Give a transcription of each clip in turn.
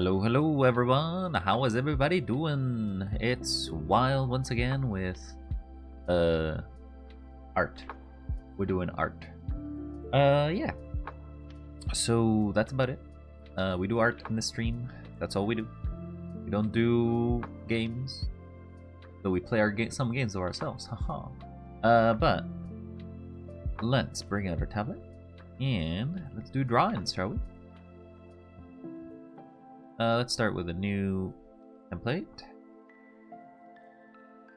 Hello everyone. How is everybody doing? It's Wild once again with art. We're doing art. Yeah. So that's about it. We do art in the stream. That's all we do. We don't do games. So we play some games of ourselves. Haha. But let's bring out our tablet and let's do drawings, shall we? Let's start with a new template.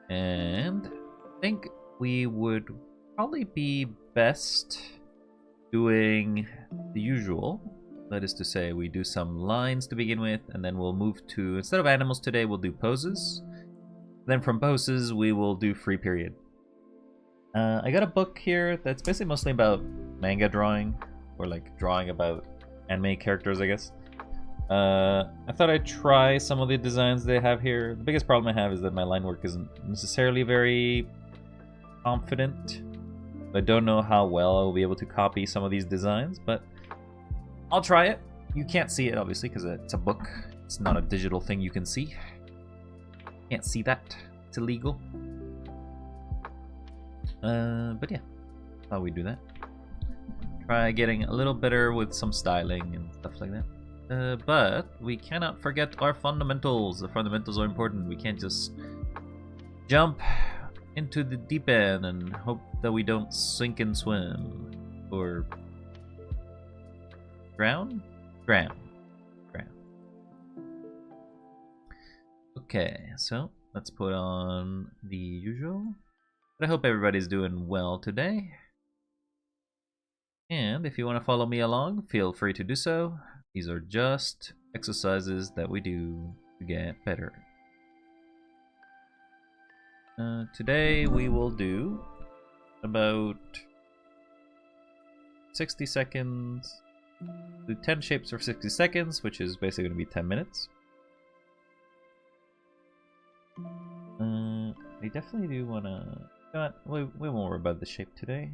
And I think we would probably be best doing the usual. That is to say, we do some lines to begin with, and then we'll move to, instead of animals today, we'll do poses. Then from poses, we will do free period. I got a book here that's basically mostly about manga drawing, or like drawing about anime characters, I guess. I thought I'd try some of the designs they have here. The biggest problem I have is that my line work isn't necessarily very confident. I don't know how well I will be able to copy some of these designs, but I'll try it. You can't see it, obviously, because it's a book. It's not a digital thing you can see. Can't see that. It's illegal. But yeah, thought we'd do that. Try getting a little better with some styling and stuff like that. But we cannot forget our fundamentals. The fundamentals are important. We can't just jump into the deep end and hope that we don't sink and swim. Or drown? Drown. Okay, so let's put on the usual. But I hope everybody's doing well today. And if you want to follow me along, feel free to do so. These are just exercises that we do to get better. Today we will do about 60 seconds. Do 10 shapes for 60 seconds, which is basically going to be 10 minutes. I definitely do want to... We won't worry about the shape today.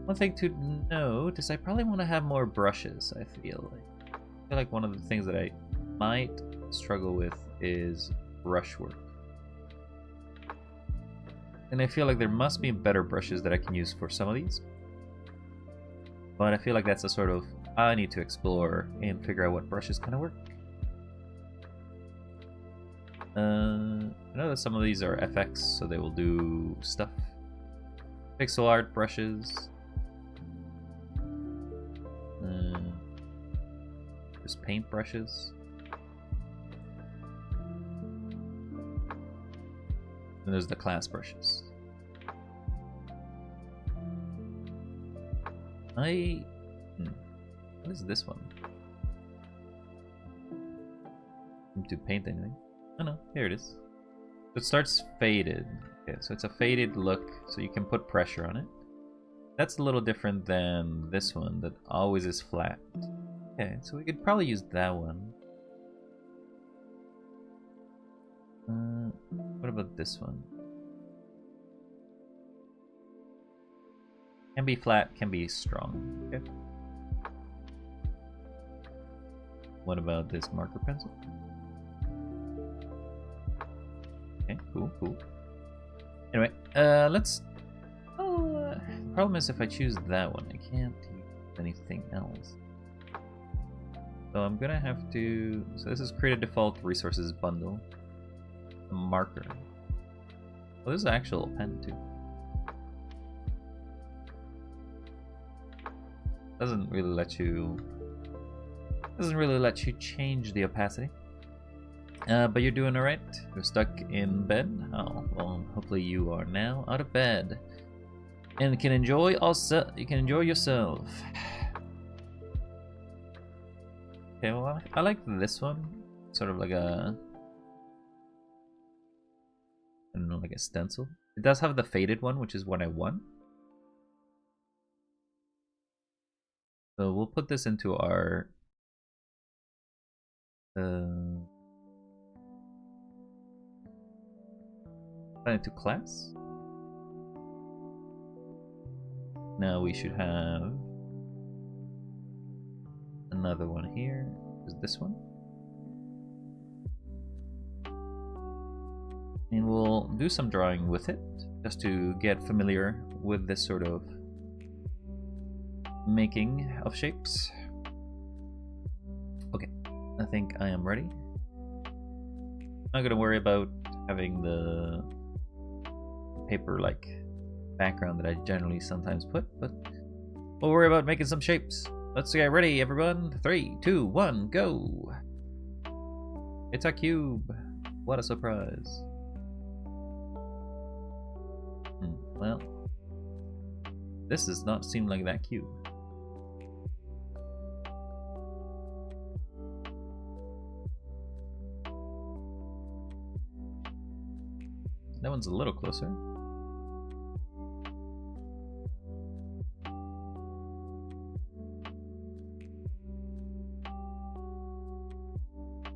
One thing to note is I probably want to have more brushes, I feel like one of the things that I might struggle with is brushwork. And I feel like there must be better brushes that I can use for some of these. But I feel like that's a sort of, I need to explore and figure out what brushes kind of work. I know that some of these are FX, so they will do stuff. Pixel art brushes. Just paint brushes. And there's the class brushes. What is this one? To paint anything? Oh no, here it is. So it starts faded. Okay, so it's a faded look, so you can put pressure on it. That's a little different than this one that always is flat. Okay, so we could probably use that one. What about this one? Can be flat, can be strong. Okay. What about this marker pencil? Okay, cool. Anyway, let's... Oh, the problem is if I choose that one, I can't use anything else. So I'm gonna have to... So this is create a default resources bundle. A marker. Oh, this is an actual pen too. Doesn't really let you change the opacity. But you're doing alright. You're stuck in bed. Oh, well, hopefully you are now out of bed and can enjoy yourself. Okay, well, I like this one. Sort of like a, I don't know, like a stencil. It does have the faded one, which is what I want. So we'll put this into our into class. Now we should have another one here. is this one. And we'll do some drawing with it, just to get familiar with this sort of making of shapes. Okay, I think I am ready. Not gonna worry about having the paper-like background that I generally sometimes put, but we'll worry about making some shapes. Let's get ready, everyone. 3, 2, 1, go! It's a cube. What a surprise. Well, this does not seem like that cube. That one's a little closer.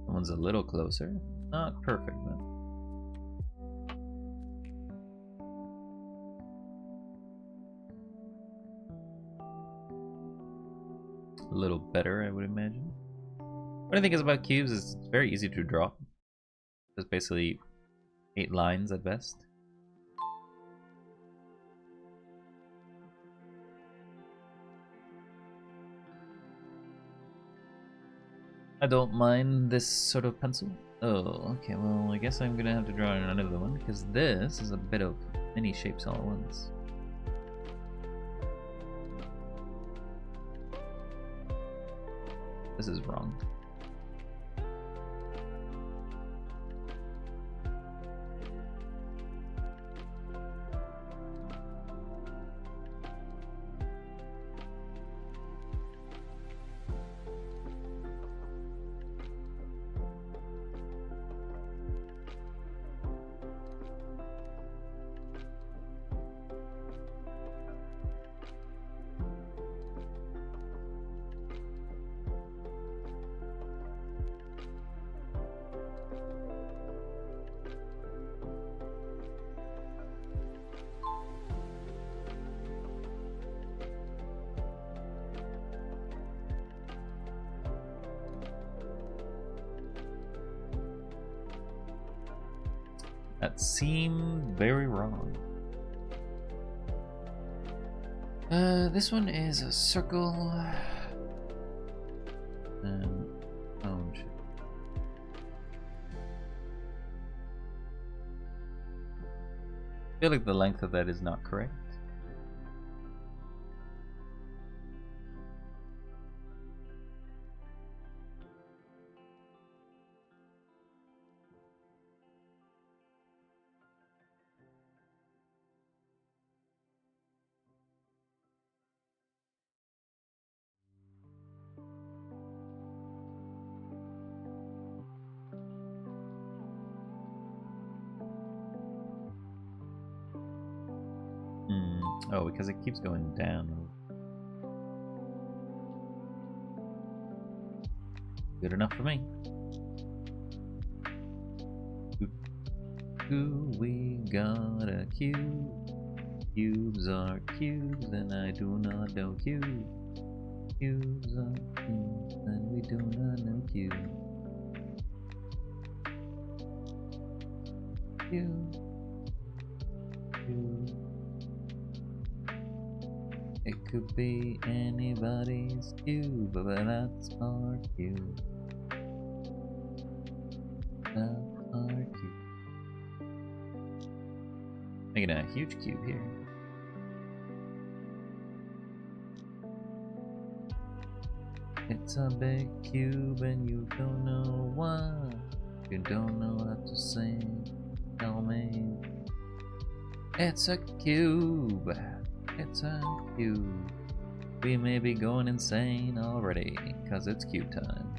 That one's a little closer. Not perfect, though. A little better, I would imagine. What I think is about cubes is it's very easy to draw. It's basically 8 lines at best. I don't mind this sort of pencil. Oh, okay, well, I guess I'm gonna have to draw another one, because this is a bit of many shapes all at once. This is wrong. That seemed very wrong. This one is a circle. Oh shit. I feel like the length of that is not correct. Oh, because it keeps going down. Good enough for me. Ooh, we got a cube. Cubes are cubes, and I do not know cubes. Cubes are cubes, and we do not know cubes. Cube. Cube. It could be anybody's cube, but that's our cube. That's our cube. Making a huge cube here. It's a big cube and you don't know why. You don't know what to say. Tell me. It's a cube. It's a cube. We may be going insane already, cause it's cube time.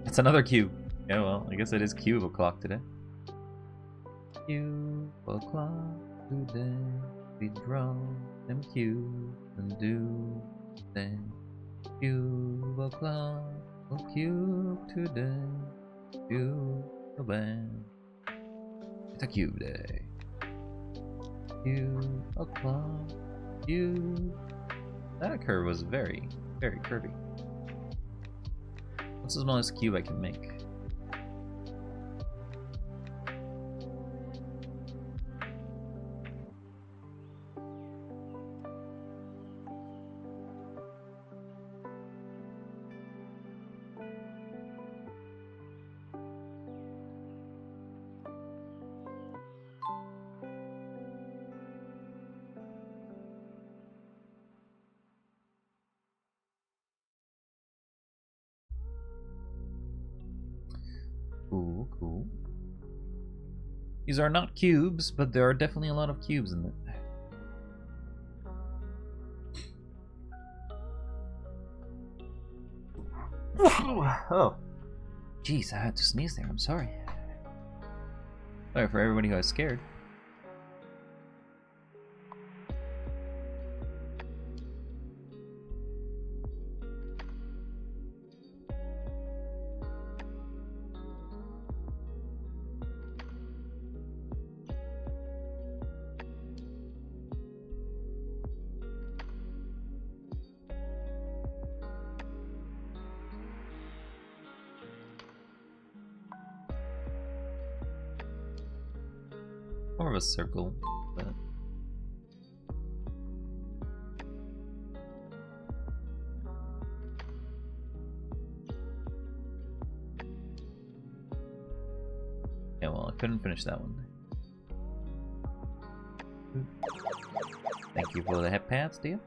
It's another cube. Yeah, well, I guess it is cube o'clock today. Cube o'clock today. We draw them cubes and do things. Cube o'clock, oh cube today. Cube a band. It's a cube day. Cube o'clock You. That curve was very, very curvy. What's the smallest cube I can make? Cool, cool. These are not cubes, but there are definitely a lot of cubes in it. Oh. Jeez, I had to sneeze there. I'm sorry. Sorry for everybody who was scared. More of a circle, but yeah, well, I couldn't finish that one. Thank you for the head pats, dear.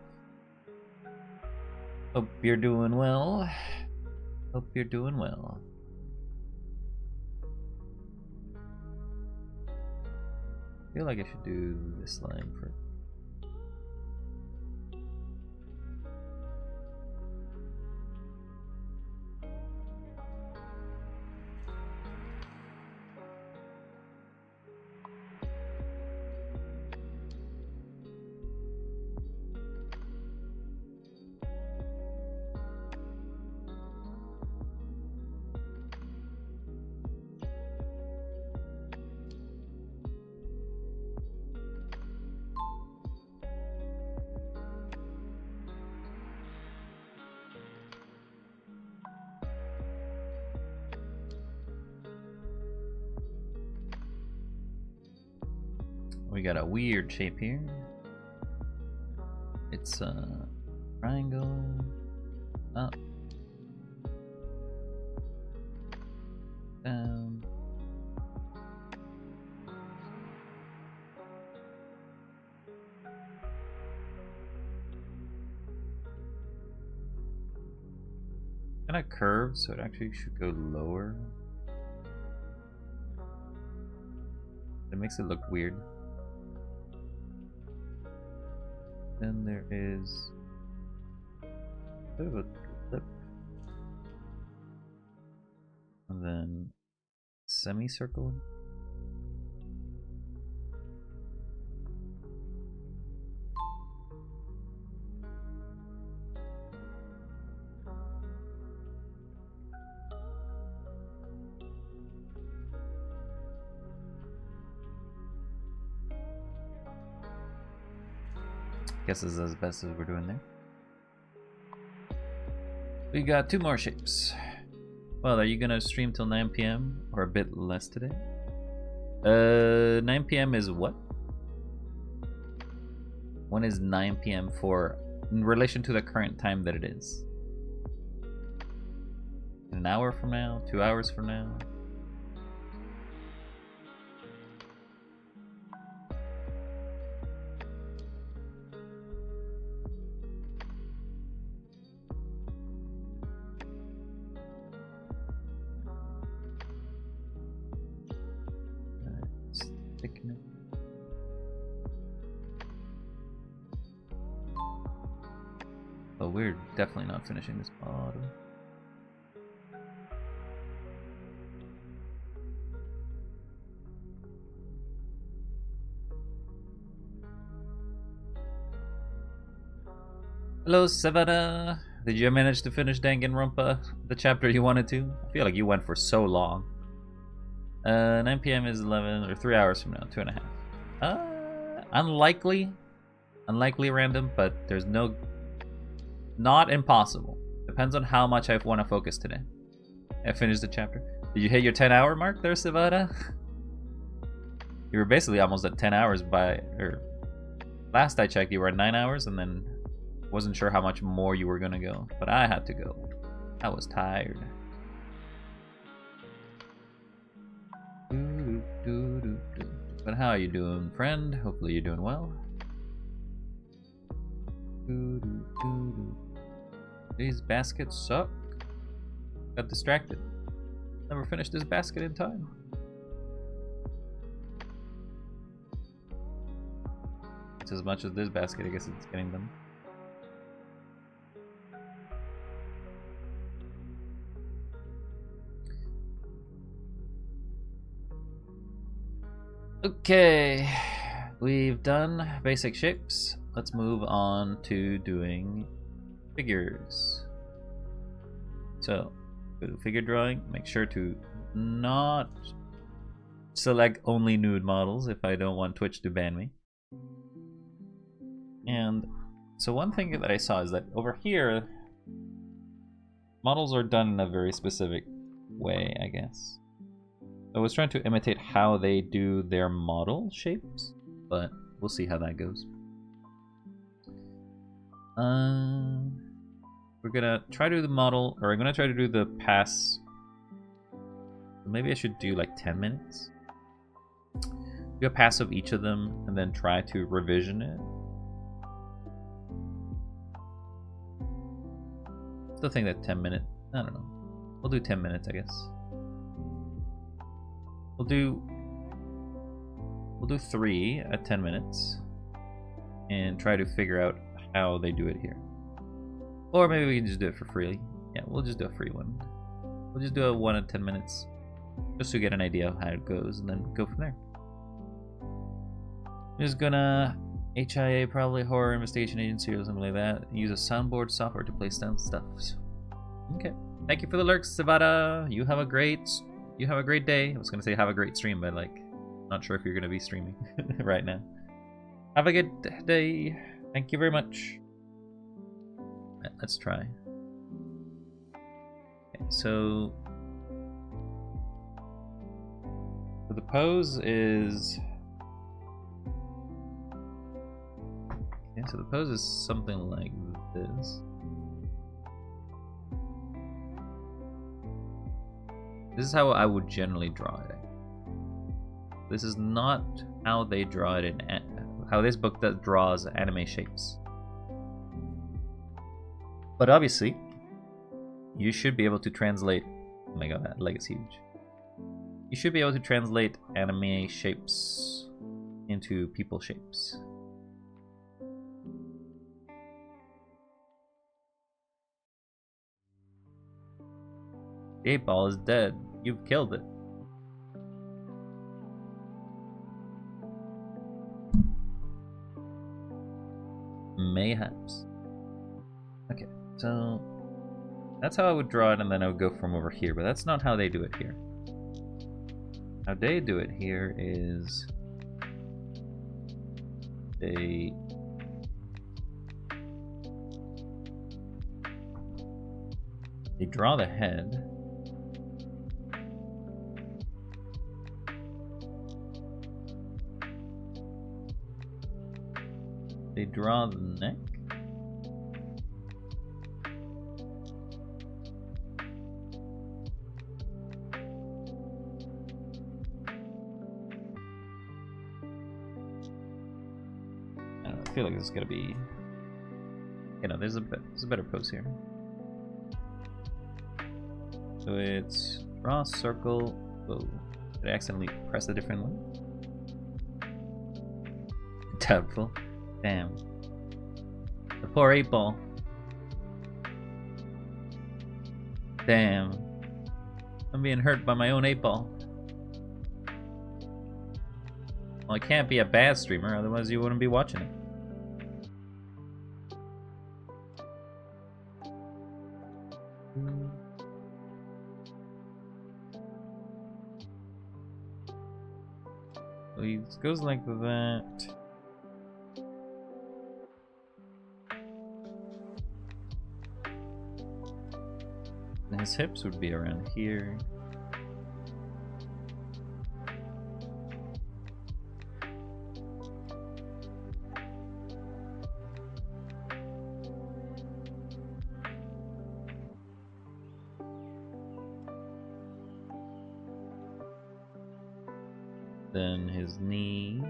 Hope you're doing well. Hope you're doing well. I feel like I should do this line for. We got a weird shape here. It's a triangle up, down. Kind of curved, so it actually should go lower. It makes it look weird. Then there is a bit of a lip, and then semicircle. Guess this is as best as we're doing there. We got 2 more shapes. Well, are you gonna stream till 9 p.m. or a bit less today? 9 p.m. is what? When is 9 p.m. for in relation to the current time that it is? An hour from now? 2 hours from now? Oh, we're definitely not finishing this bottom. Hello, Savannah. Did you manage to finish Danganronpa, the chapter you wanted to? I feel like you went for so long. 9 p.m. is 11 or 3 hours from now, 2.5. Unlikely. unlikely random, but there's not impossible. Depends on how much I want to focus today. I finished the chapter. Did you hit your 10-hour mark there, Savada? You were basically almost at 10 hours last I checked, you were at 9 hours, and then wasn't sure how much more you were gonna go. But I had to go. I was tired. But how are you doing, friend? Hopefully you're doing well. These baskets suck. Got distracted. Never finished this basket in time. It's as much as this basket, I guess it's getting them. Okay, we've done basic shapes. Let's move on to doing figures. So, go to figure drawing. Make sure to not select only nude models if I don't want Twitch to ban me. And so one thing that I saw is that over here, models are done in a very specific way, I guess. I was trying to imitate how they do their model shapes, but we'll see how that goes. We're gonna try to do the model, or I'm gonna try to do the pass. Maybe I should do like 10 minutes. Do a pass of each of them, and then try to revision it. Still think that 10 minutes. I don't know. We'll do 10 minutes, I guess. We'll do 3 at 10 minutes and try to figure out how they do it here. Or maybe we can just do it for free. Yeah, we'll just do a free one. We'll just do a 1 at 10 minutes just to get an idea of how it goes and then go from there. I'm just gonna HIA, probably horror investigation agency or something like that. Use a soundboard software to place down stuff. So, okay. Thank you for the lurks, Savada. You have a great day. I was gonna say have a great stream, but like, not sure if you're gonna be streaming right now. Have a good day. Thank you very much. Right, let's try. Okay, so the pose is. Okay, so the pose is something like this. This is how I would generally draw it. This is not how they draw it in how this book draws anime shapes. But obviously, you should be able to translate. Oh my god, that leg is huge. You should be able to translate anime shapes into people shapes. The 8-ball is dead. You've killed it. Mayhaps. Okay, so that's how I would draw it, and then I would go from over here, but that's not how they do it here. How they do it here is they draw the head. They draw the neck. I don't know, I feel like this is gonna be. You know, there's a better pose here. So it's draw a circle. Oh, did I accidentally press a different one? Doubtful. Damn. The poor 8-ball. Damn. I'm being hurt by my own 8-ball. Well, I can't be a bad streamer, otherwise you wouldn't be watching it. So it goes like that. His hips would be around here. Then his knee.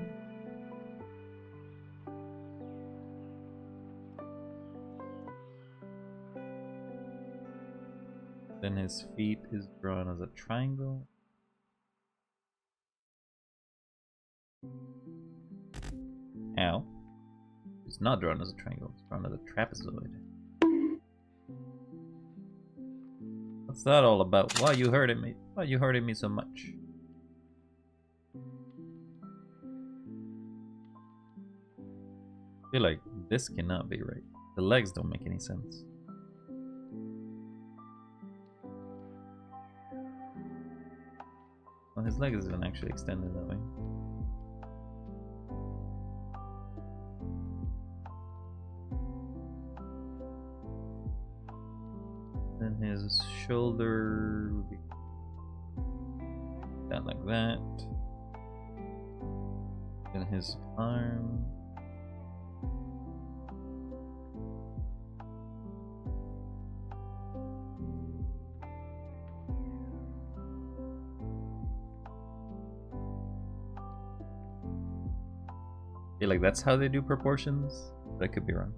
Then his feet is drawn as a triangle. Ow. It's not drawn as a triangle, it's drawn as a trapezoid. What's that all about? Why are you hurting me? Why are you hurting me so much? I feel like this cannot be right. The legs don't make any sense. Well, his leg isn't actually extended that way. Then his shoulder would be down like that. Then his arm. I feel like that's how they do proportions, but I could be wrong.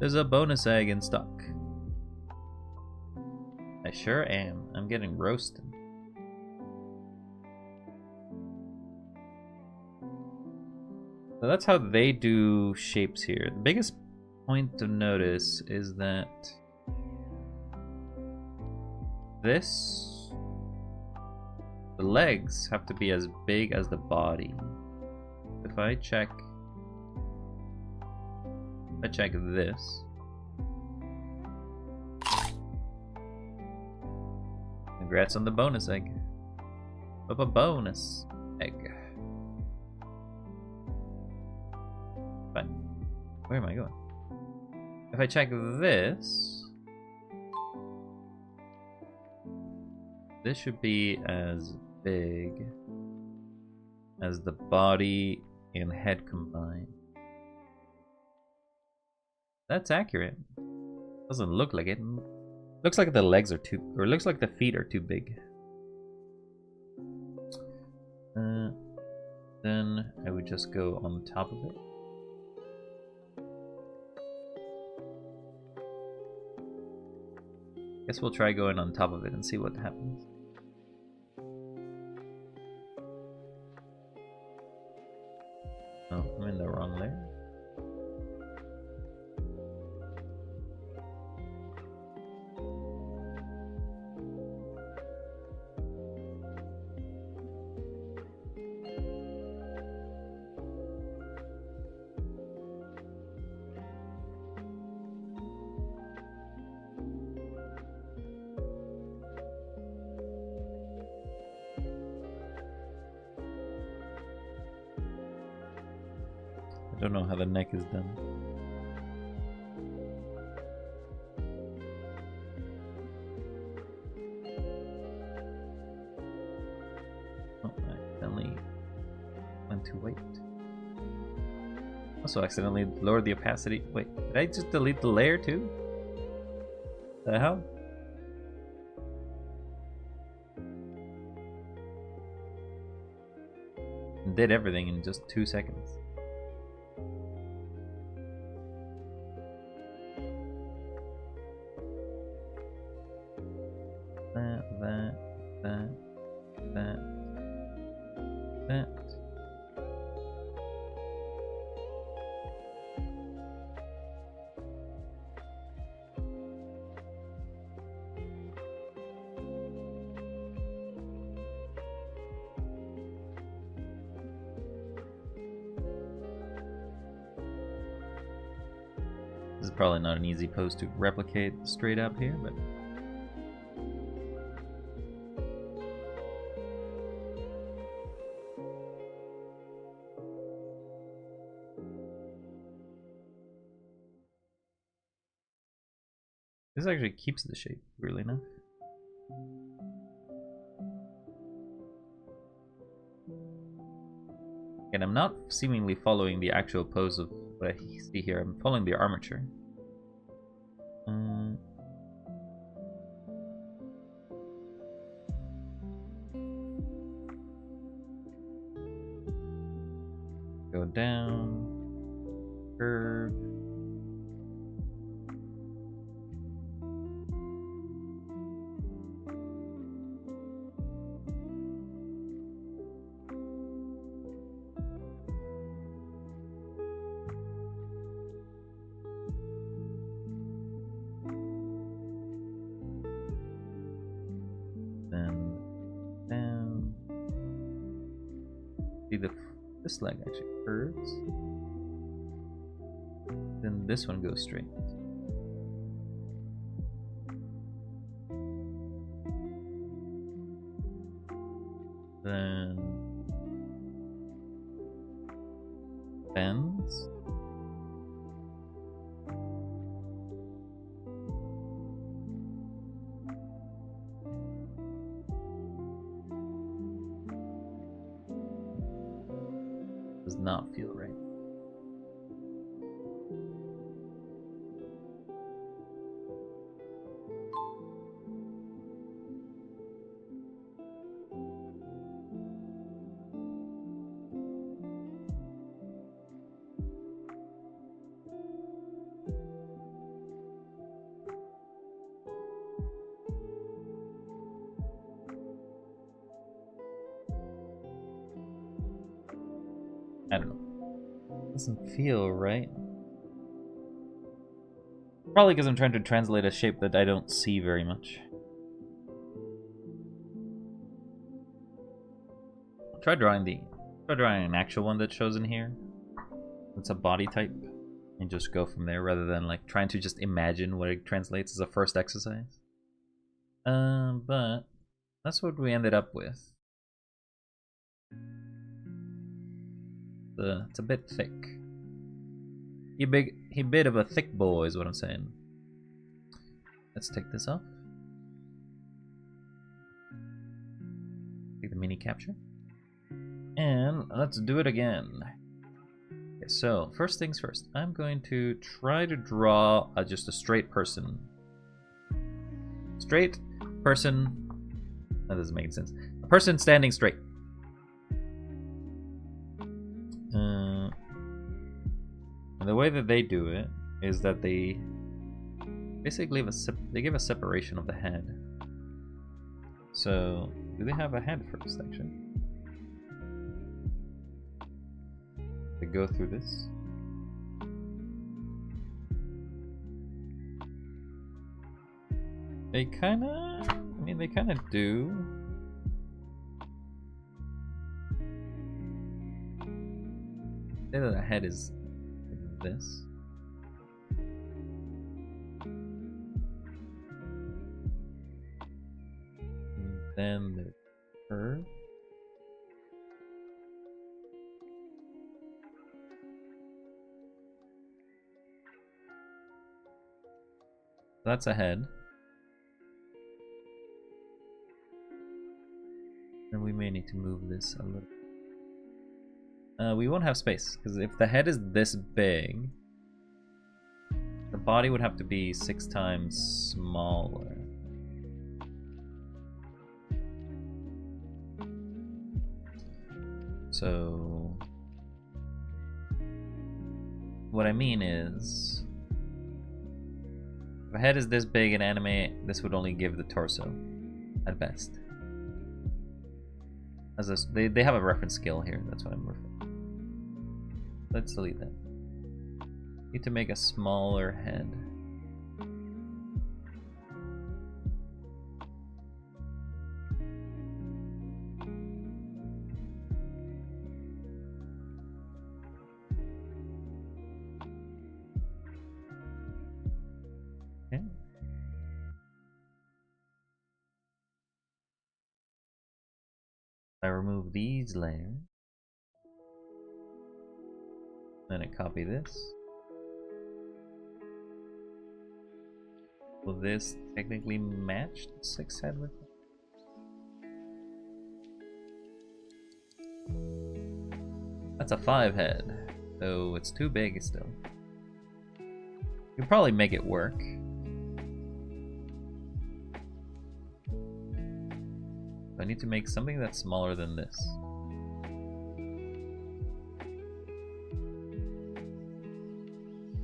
There's a bonus egg in stock. I sure am. I'm getting roasted. So that's how they do shapes here. The biggest point to notice is that this, the legs have to be as big as the body. If I check this, congrats on the bonus egg. Of a bonus egg. But where am I going? If I check this, this should be as big as the body and head combined. That's accurate. Doesn't look like it. Looks like the legs are too, or looks like the feet are too big. Then I would just go on top of it. Guess we'll try going on top of it and see what happens. Oh, I'm in the wrong layer. I don't know how the neck is done. Oh, I accidentally went too white. Also accidentally lowered the opacity. Wait, did I just delete the layer too? The hell? And did everything in just 2 seconds. That. This is probably not an easy pose to replicate straight up here, but This actually keeps the shape, weirdly enough. And I'm not seemingly following the actual pose of what I see here. I'm following the armature. Go down, curve. Then down. See, this leg actually curves. Then this one goes straight. Then bends. Does not feel right. I don't know. Doesn't feel right. Probably because I'm trying to translate a shape that I don't see very much. Try drawing an actual one that shows in here. It's a body type, and just go from there rather than like trying to just imagine what it translates as a first exercise. But that's what we ended up with. It's a bit thick. He bit of a thick boy is what I'm saying. Let's take this off. Take the mini capture. And let's do it again. Okay, so first things first. I'm going to try to draw just a straight person. Straight person. That doesn't make sense. A person standing straight. And the way that they do it is that they basically give a separation of the head. So, do they have a head first, actually? They go through this. They kinda do. Say that the head is this. And then the curve. That's a head. And we may need to move this a little. We won't have space, because if the head is this big, the body would have to be 6 times smaller. So, what I mean is, if a head is this big in anime, this would only give the torso, at best. They have a reference scale here, that's what I'm referring to. Let's delete that. Need to make a smaller head. Okay. I remove these layers. Then I copy this. Will this technically match the 6 head with it? That's a 5 head, so it's too big still. You can probably make it work. I need to make something that's smaller than this.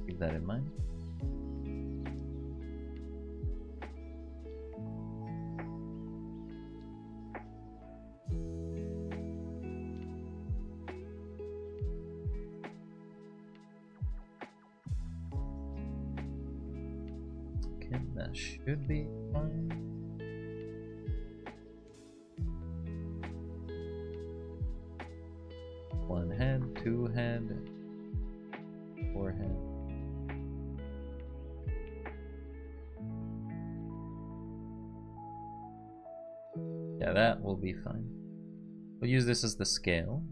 Keep that in mind. Okay, that should be fine. One head, 2 head, 4 head. Yeah, that will be fine. We'll use this as the scale.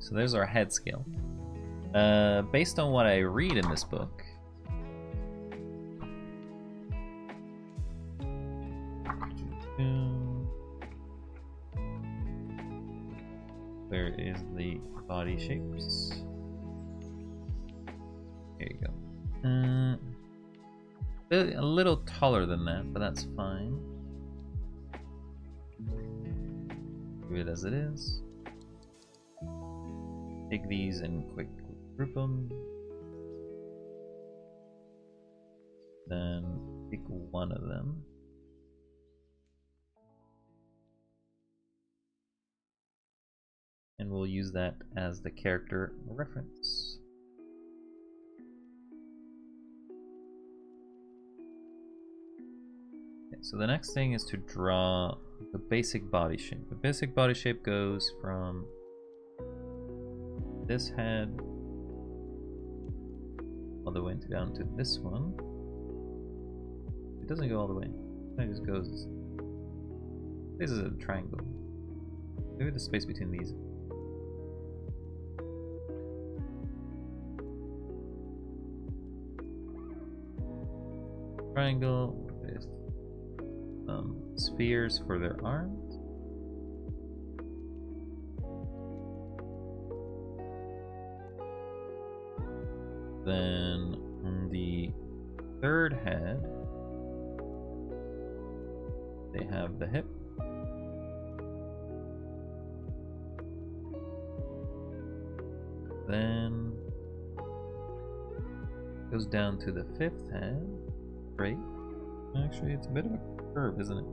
So there's our head scale. Based on what I read in this book, where is the body shapes? Here you go. A little taller than that, but that's fine. Leave it as it is. Take these and quickly group them. Then pick one of them. And we'll use that as the character reference. Okay, so the next thing is to draw the basic body shape. The basic body shape goes from this head all the way down to this one. It doesn't go all the way. It just goes. This is a triangle. Maybe the space between these. Triangle with spheres for their arms. Then on the third head, they have the hip. Then goes down to the 5th head. Great. Actually, it's a bit of a curve, isn't it?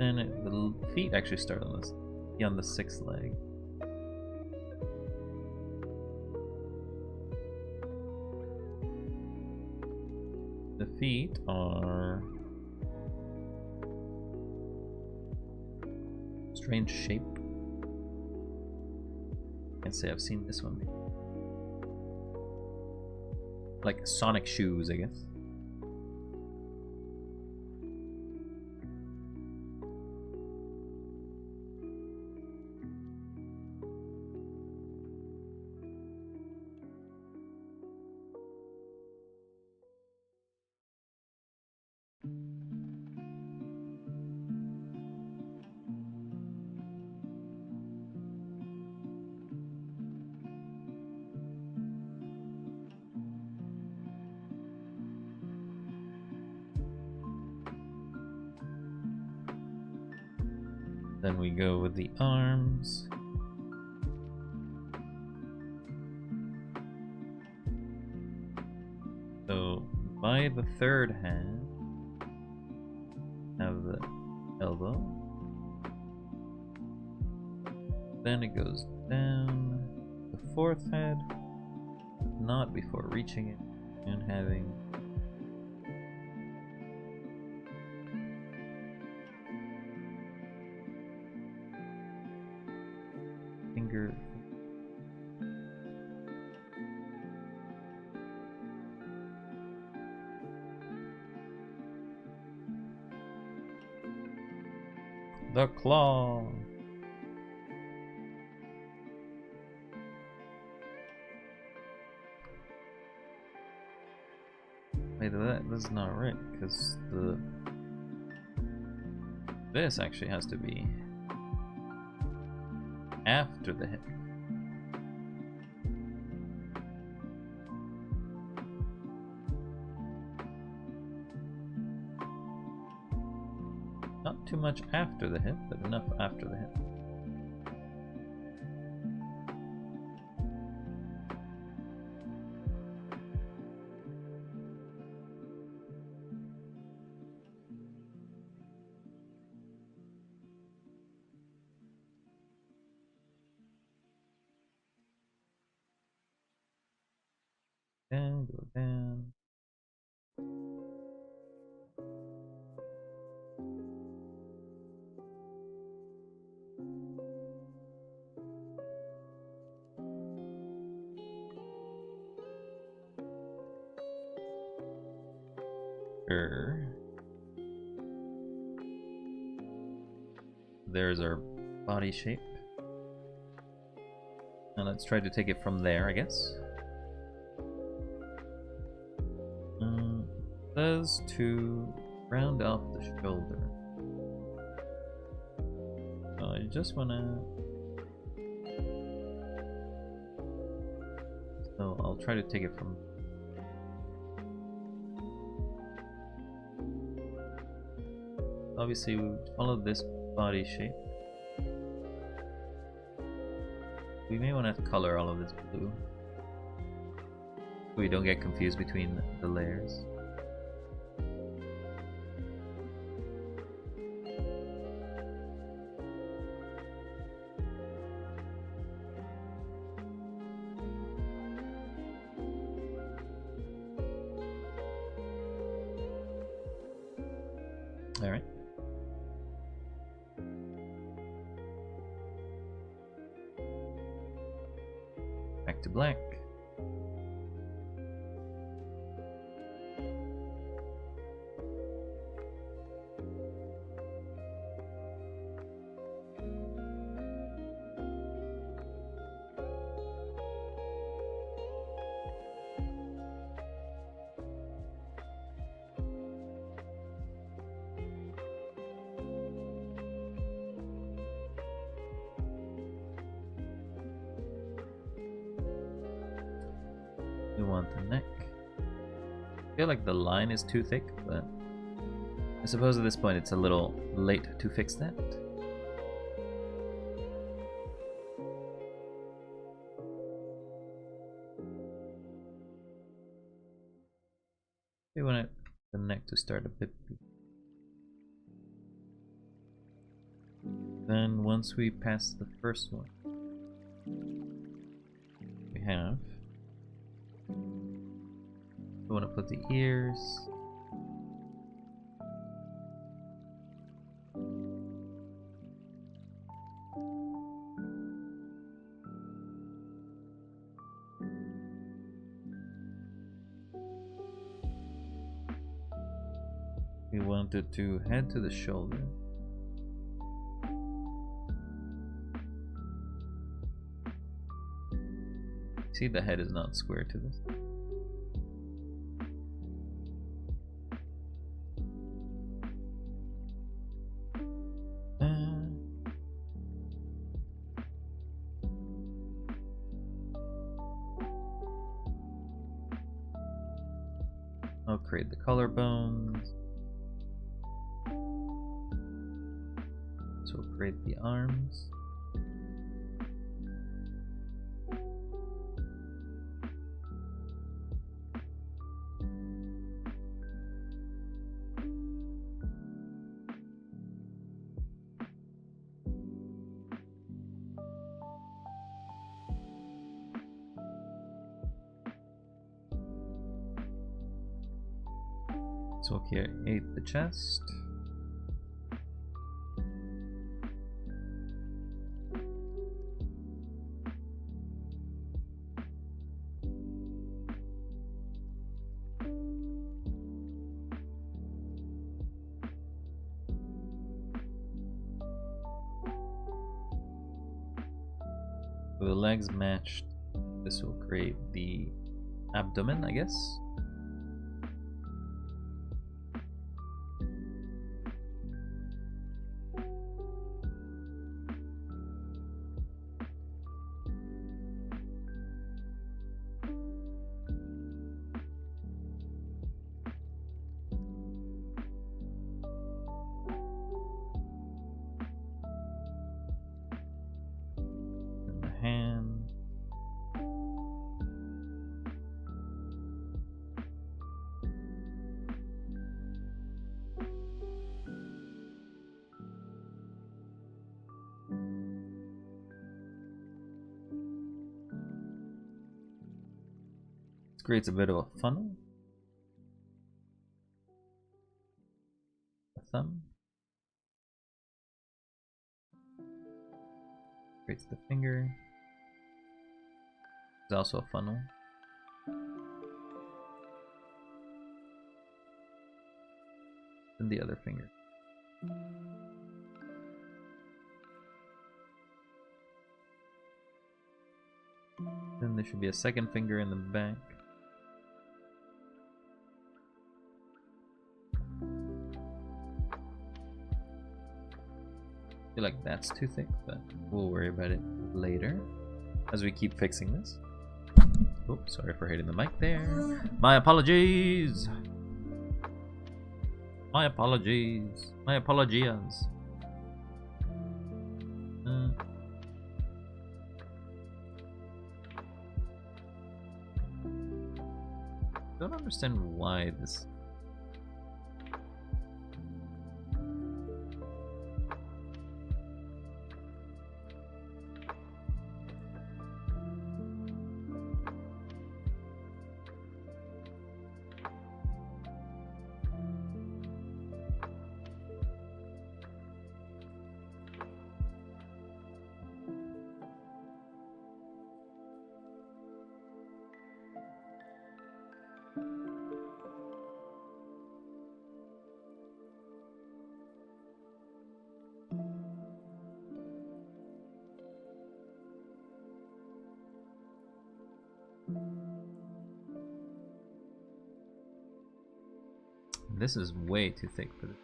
And the feet actually start on this, on the 6th leg. The feet are strange shape. Can't say I've seen this one before. Like Sonic shoes, I guess. Then we go with the arms. By the third hand, have the elbow. Then it goes down the fourth head, not before reaching it and having finger. The claw. Wait, that's not right, because this actually has to be after the hip. Not too much after the hip, but enough after the hip. Down, go down. Sure. There's our body shape. Now let's try to take it from there, I guess. Says to round off the shoulder. So I just wanna. So I'll try to take it from. Obviously, we followed this body shape. We may want to color all of this blue so we don't get confused between the layers. All right. Back to black. We want the neck. I feel like the line is too thick, but I suppose at this point it's a little late to fix that. We want the neck to start a bit. Then once we pass the first one, we have. We want to put the ears. We wanted to head to the shoulder. See, the head is not square to this. I'll create the collarbones. So we'll create the arms. So here, ate the chest. So the legs matched. This will create the abdomen, I guess. And the hand. This creates a bit of a funnel. A thumb. Creates the finger. There's also a funnel. And the other finger. Then there should be a second finger in the back. I feel like that's too thick, but we'll worry about it later as we keep fixing this. Oops, sorry for hitting the mic there. My apologies! My apologies. My apologias. Don't understand why this. This is way too thick for this.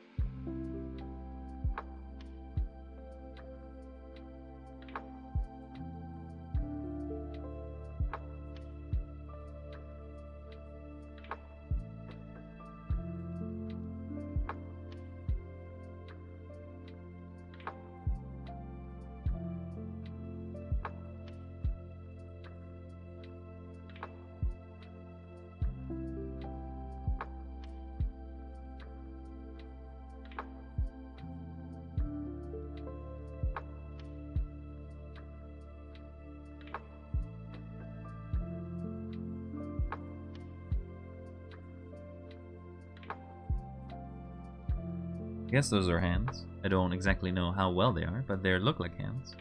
I guess those are hands. I don't exactly know how well they are, but they look like hands.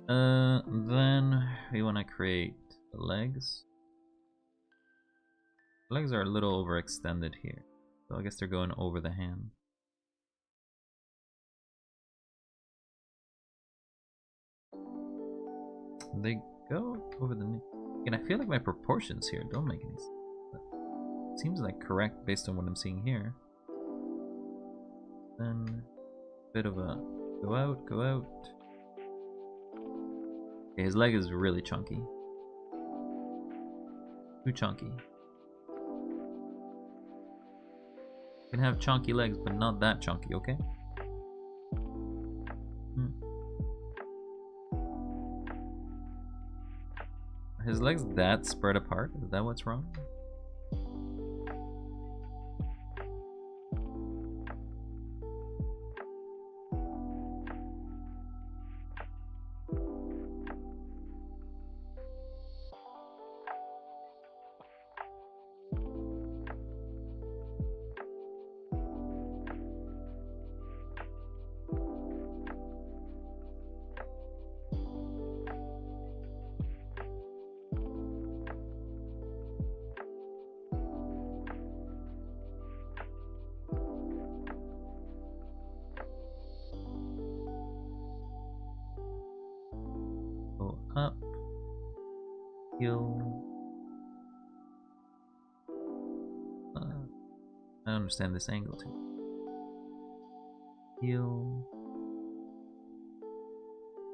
Then we want to create the legs. The legs are a little overextended here, so I guess they're going over the hand. They go over the knee. And I feel like my proportions here don't make any sense. It seems like correct based on what I'm seeing here. Then bit of a go out, go out. Okay, his leg is really chunky. Too chunky. You can have chunky legs, but not that chunky, okay? Are his legs that spread apart? Is that what's wrong? up, heel. I don't understand this angle too. Heel.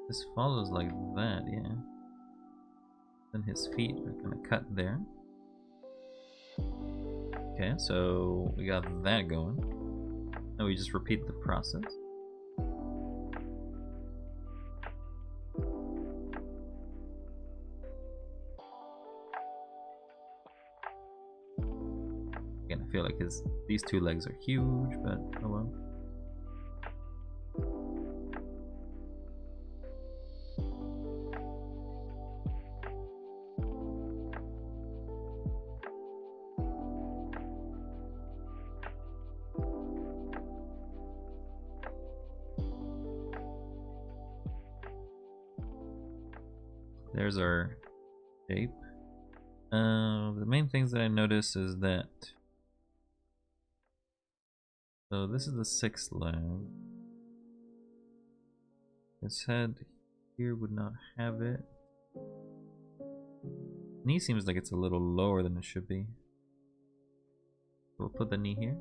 This follows like that, yeah. Then his feet are kind of cut there. Okay, so we got that going. Now we just repeat the process. Again, I feel like these two legs are huge, but oh well. There's our shape. The main things that I notice is that, so this is the sixth leg. His head here would not have it. Knee seems like it's a little lower than it should be. We'll put the knee here.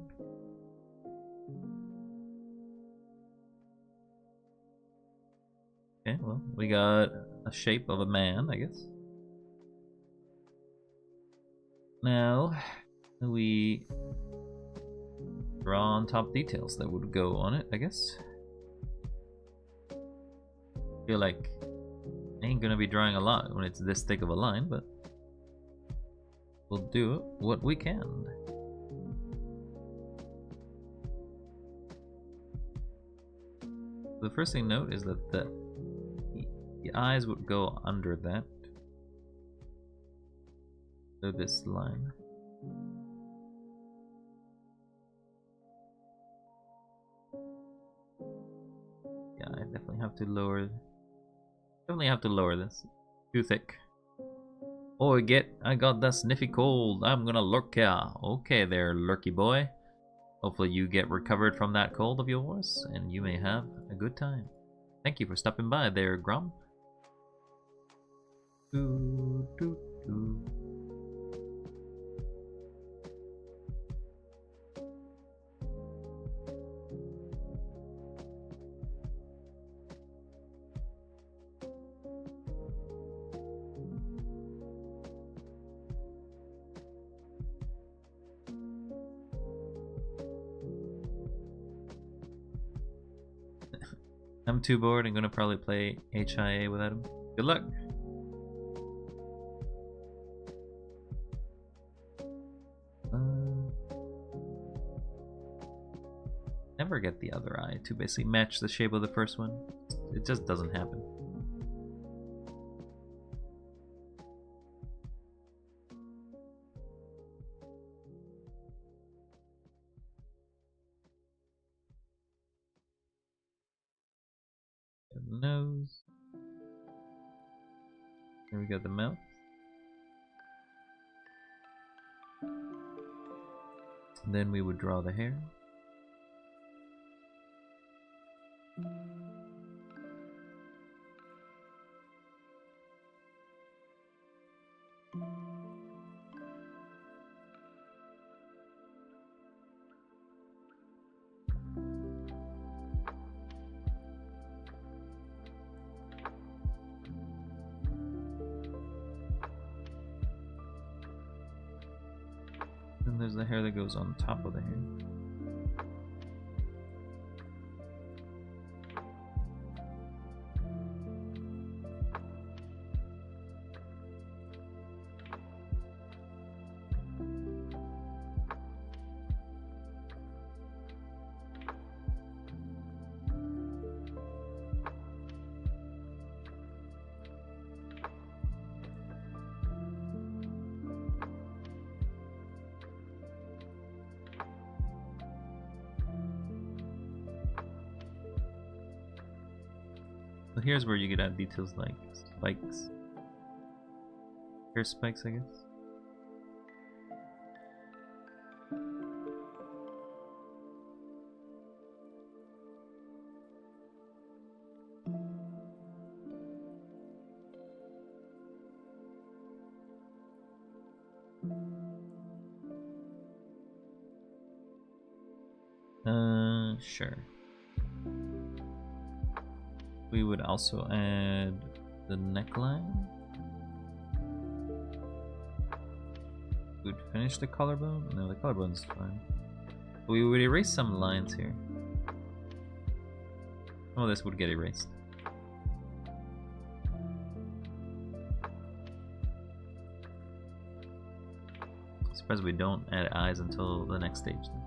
Okay, well, we got a shape of a man, I guess. Now, we draw on top details that would go on it, I guess. Feel like I ain't gonna be drawing a lot when it's this thick of a line, but we'll do what we can. The first thing to note is that the eyes would go under that. So this line. Yeah, I definitely have to lower this. Too thick. Oh, I got that sniffy cold. I'm gonna lurk ya. Okay there, lurky boy. Hopefully you get recovered from that cold of yours, and you may have a good time. Thank you for stopping by there, Grump. Doo, doo, doo. I'm too bored. I'm gonna probably play HIA without him. Good luck. Never get the other eye to basically match the shape of the first one. It just doesn't happen. The nose. Here we got the mouth. And then we would draw the hair. Then there's the hair that goes on top of the hair. So here's where you could add details like spikes. Hair spikes, I guess. Sure. We would also add the neckline. We'd finish the collarbone? No, the collarbone's fine. We would erase some lines here. Oh, this would get erased. I suppose we don't add eyes until the next stage then.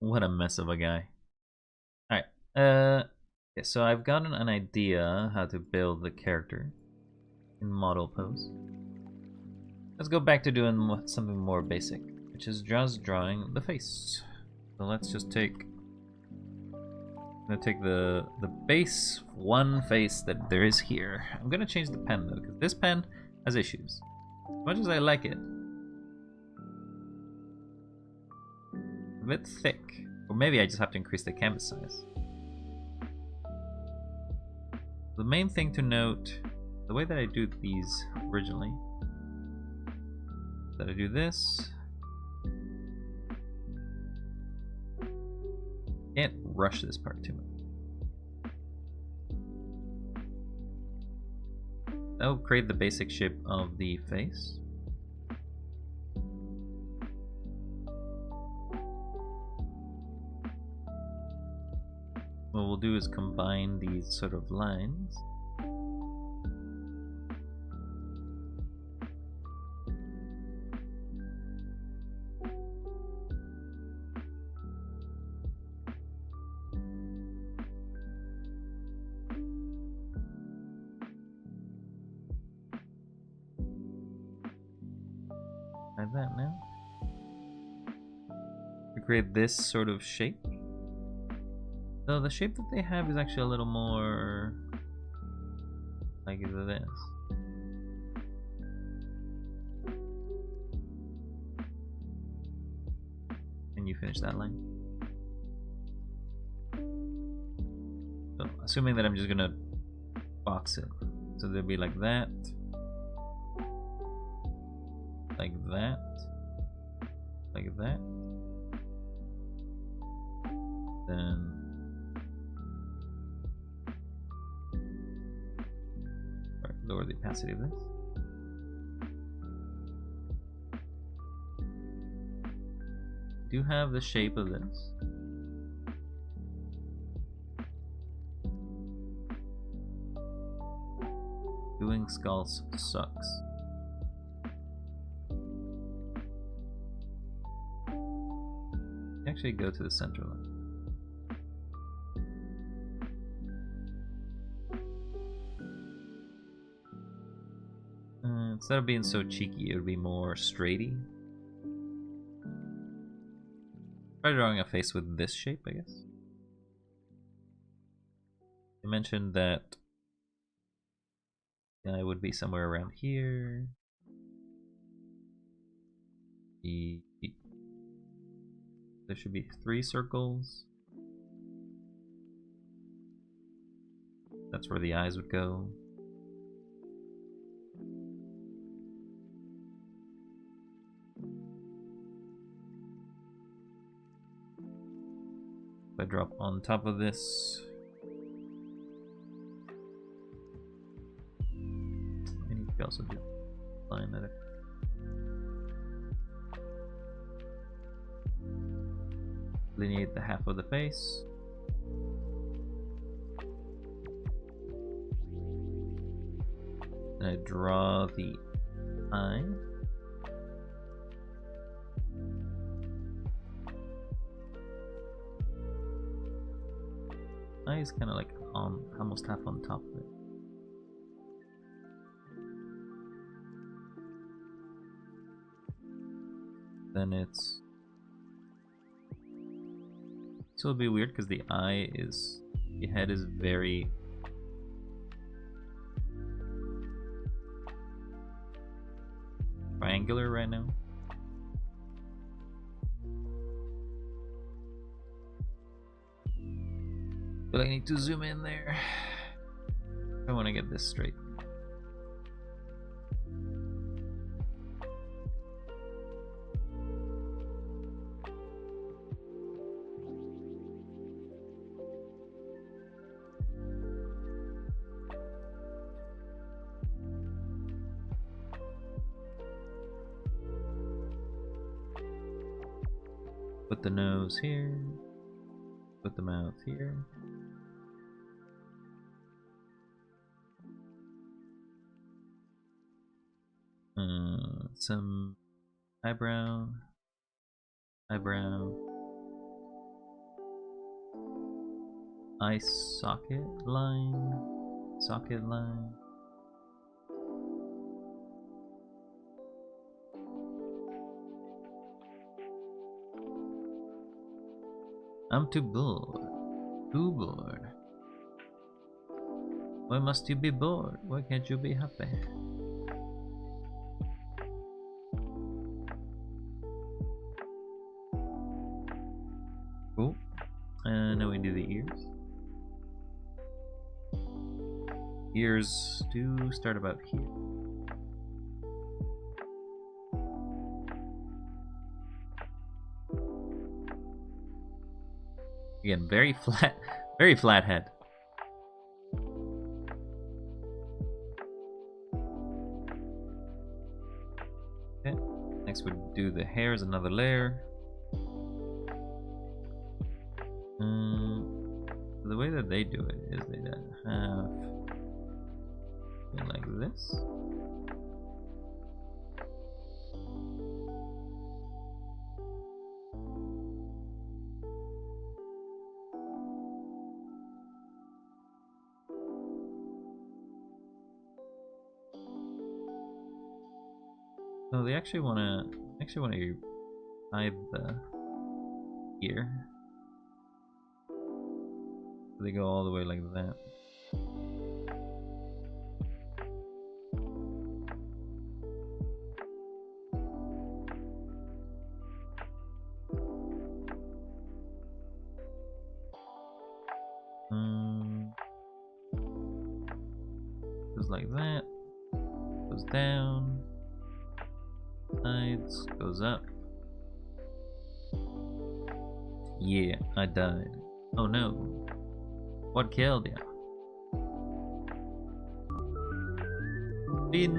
What a mess of a guy. Alright, okay, so I've gotten an idea how to build the character in model pose. Let's go back to doing something more basic, which is just drawing the face. So let's just take... I'm gonna take the base one face that there is here. I'm gonna change the pen though, because this pen has issues. As much as I like it, a bit thick. Or maybe I just have to increase the canvas size. The main thing to note, the way that I do these originally, is that I do this. Can't rush this part too much. That will create the basic shape of the face. What we'll do is combine these sort of lines. Like that now. To create this sort of shape. So the shape that they have is actually a little more like this. And you finish that line. So assuming that I'm just gonna box it. So they'll be like that. Like that. Like that. Then lower the opacity of this. Do have the shape of this. Doing skulls sucks. Actually go to the center line. Instead of being so cheeky, it would be more straighty. Try drawing a face with this shape, I guess. You mentioned that the eye would be somewhere around here. There should be 3 circles. That's where the eyes would go. If I drop on top of this, and you could also do line that. Delineate the half of the face. And I draw the eye. Eye is kind of like on, almost half on top of it. Then it's So it'll be weird because the head is very triangular right now. But I need to zoom in there. I want to get this straight. Put the nose here. Put the mouth here. Some eyebrow, eye socket line. I'm too bored. Why must you be bored? Why can't you be happy? Cool. And now we do the ears. Ears do start about here. Again, very flat head. Okay. Next we do the hair as another layer. The way that they do it is they have something like this. So they actually want to hide the ear. So they go all the way like that. Goes like that. Goes down. Sides, goes up. Yeah, I died. Oh no. What killed ya? Spin.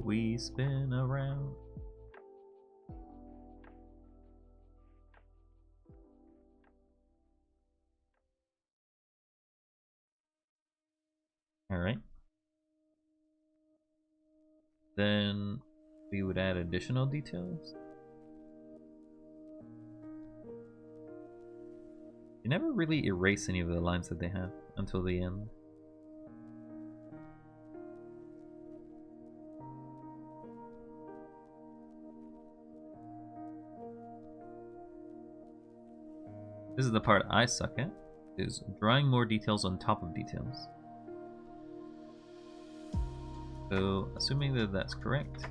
We spin around. Alright. Then we would add additional details. You never really erase any of the lines that they have until the end. This is the part I suck at, is drawing more details on top of details. So, assuming that that's correct,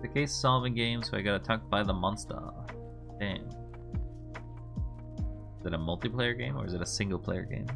the case solving game, so I got attacked by the monster. Damn. Is it a multiplayer game or is it a single player game?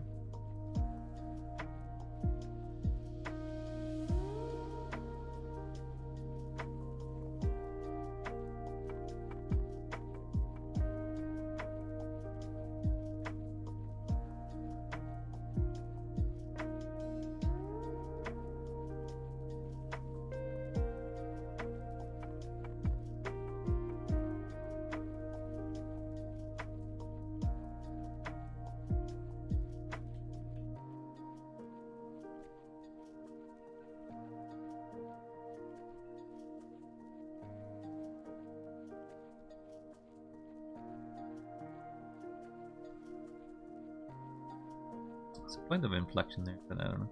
There's a point of inflection there, but I don't know.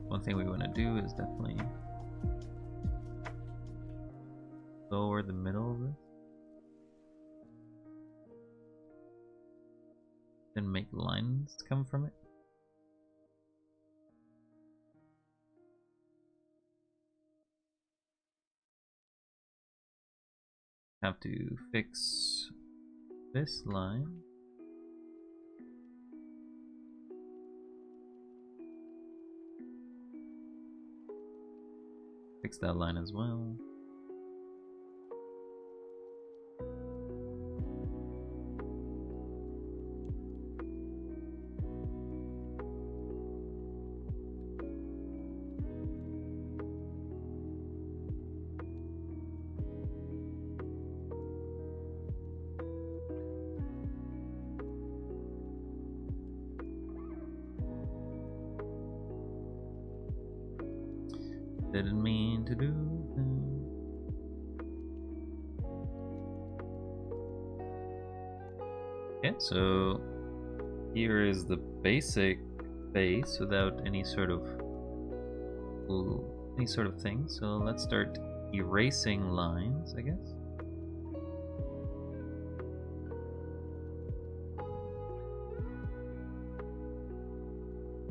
One thing we want to do is definitely lower the middle of this and make lines come from it. Have to fix this line. Fix that line as well. Didn't mean to do that. Okay, so here is the basic base without any sort of thing. So let's start erasing lines, I guess.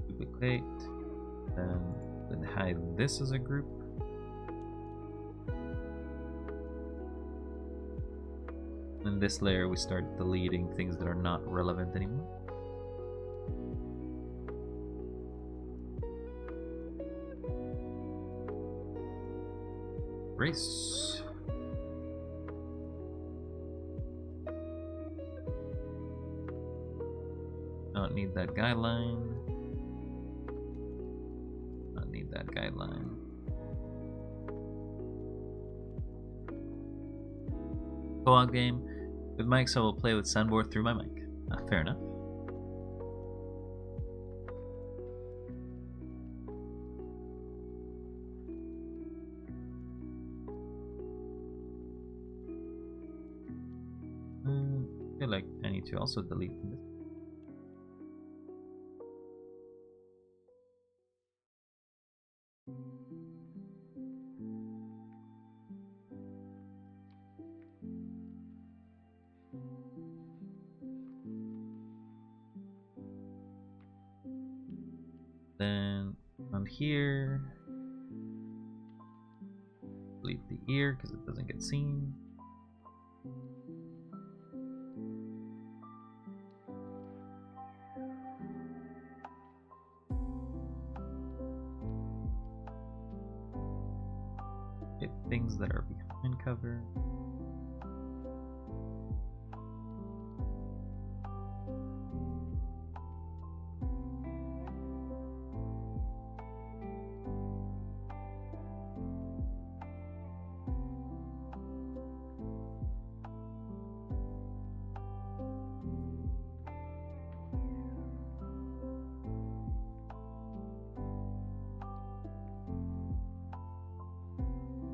Duplicate, then hide this as a group. In this layer we start deleting things that are not relevant anymore. Erase. Don't need that guideline. Don't need that guideline. Co-op game. With mics I will play with soundboard through my mic. Fair enough. I feel like I need to also delete this. Then on here, delete the ear because it doesn't get seen. Get things that are behind cover.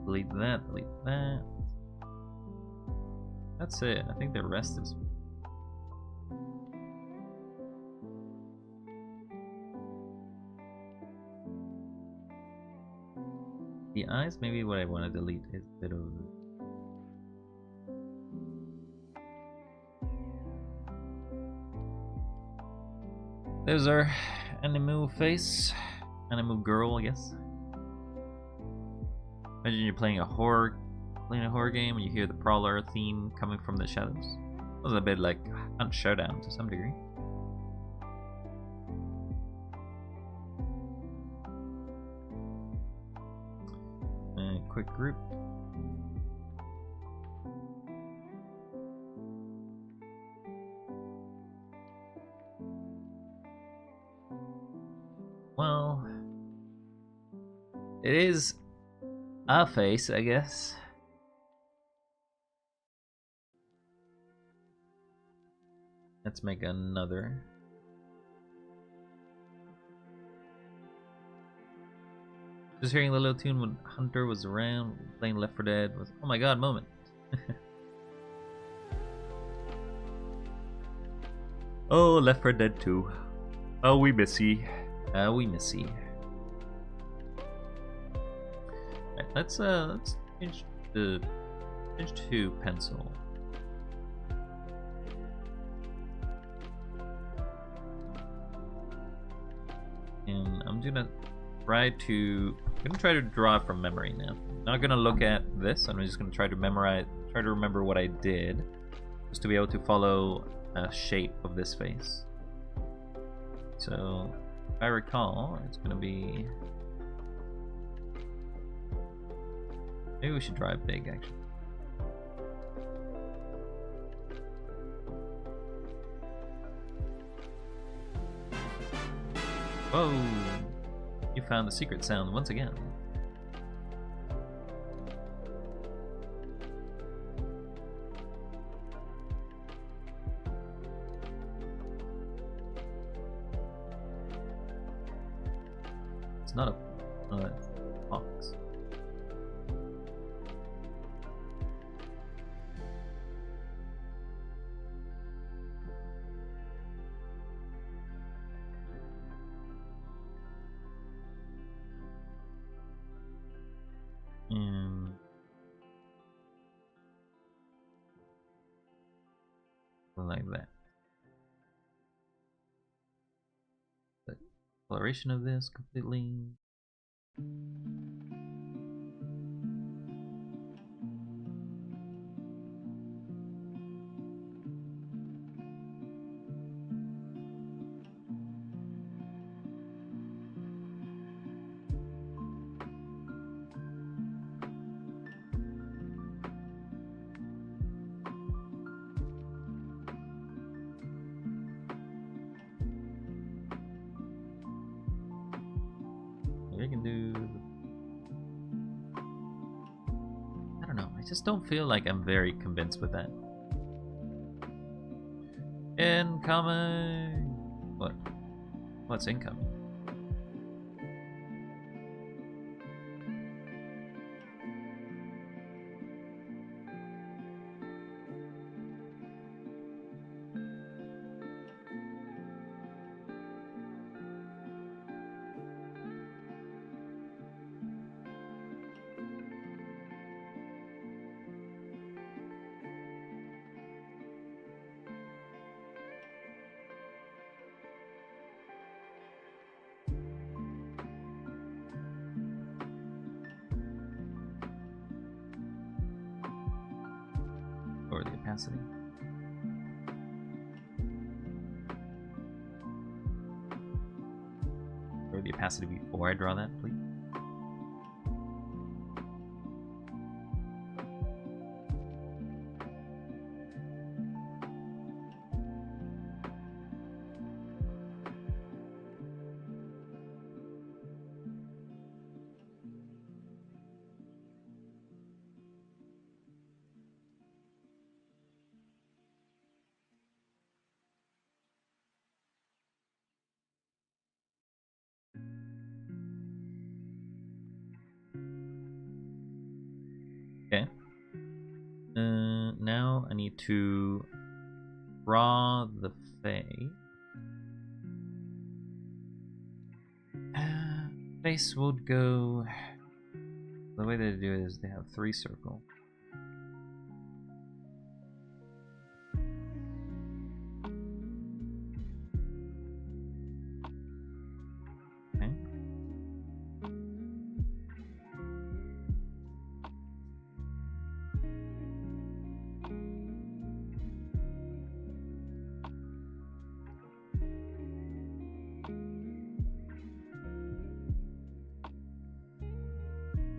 Delete that, delete that. That's it. I think the rest is... The eyes, maybe what I want to delete is a bit of... There's our animal face. Animal girl, I guess. Imagine you're playing a horror game and you hear the Prowler theme coming from the shadows. It was a bit like Hunt Showdown to some degree. And quick group. Well, it is a face, I guess. Let's make another. Just hearing the little tune when Hunter was around playing Left 4 Dead was, oh my god, moment. Oh, Left 4 Dead 2. Oh, we missy. We missy. Right, let's change to pencil. And I'm gonna try to draw from memory now. I'm not gonna look at this. I'm just gonna try to remember what I did, just to be able to follow a shape of this face. So, if I recall, it's gonna be. Maybe we should draw it big, actually. Whoa! You found the secret sound once again. It's not a fox. And like that. The coloration of this completely. I can do. I don't know. I just don't feel like I'm very convinced with that. Incoming. What? What's incoming? Or the opacity. Or the opacity before I draw that, please. Okay. Now I need to draw the face. Face would go. The way they do it is they have 3 circles. Okay.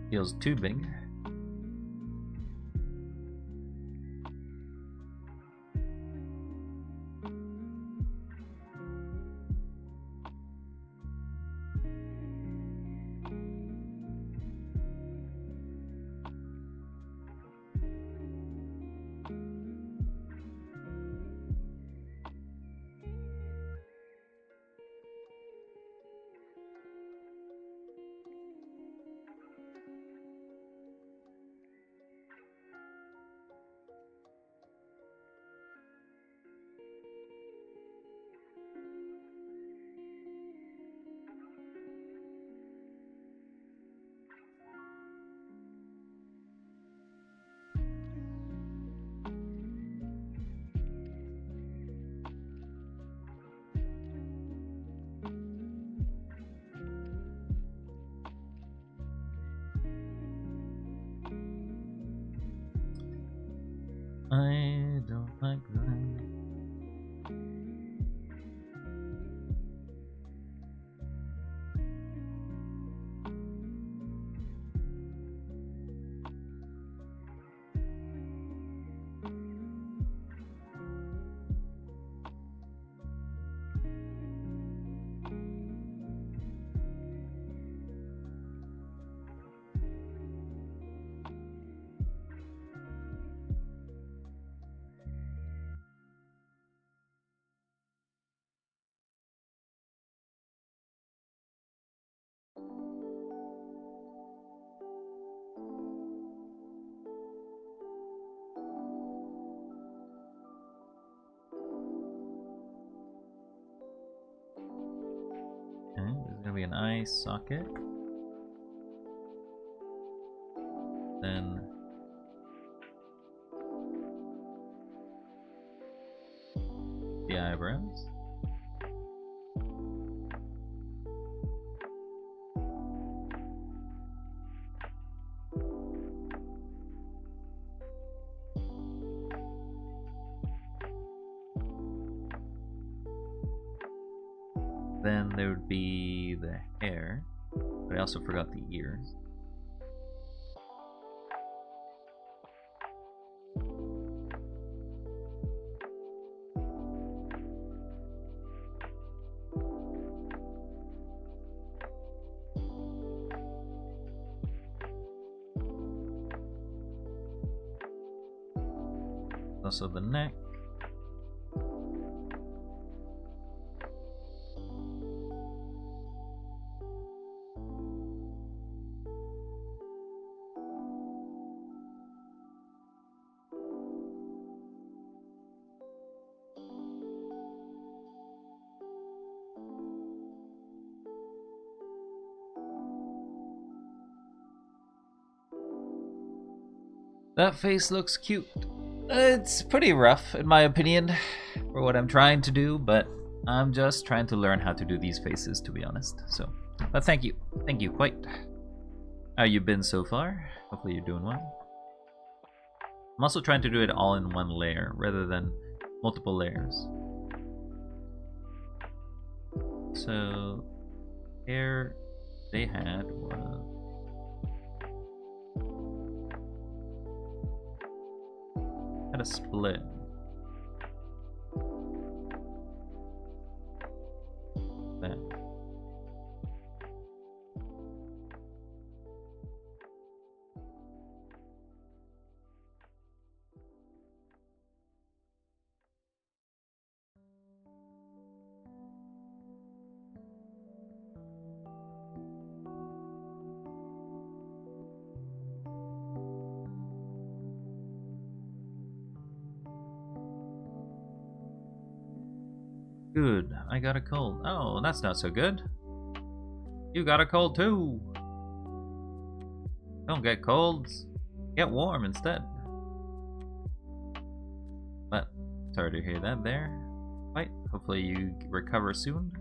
Feels too big. be an eye socket. Then the eyebrows. Then there would be the hair, but I also forgot the ears. Also the neck. That face looks cute. It's pretty rough, in my opinion, for what I'm trying to do, but I'm just trying to learn how to do these faces, to be honest. So, but thank you. Thank you, quite. How you been so far? Hopefully you're doing well. I'm also trying to do it all in one layer, rather than multiple layers. So, hair they had was... had a split. That. Good, I got a cold. Oh, that's not so good. You got a cold too. Don't get colds, get warm instead. But, sorry to hear that there. Right, hopefully you recover soon.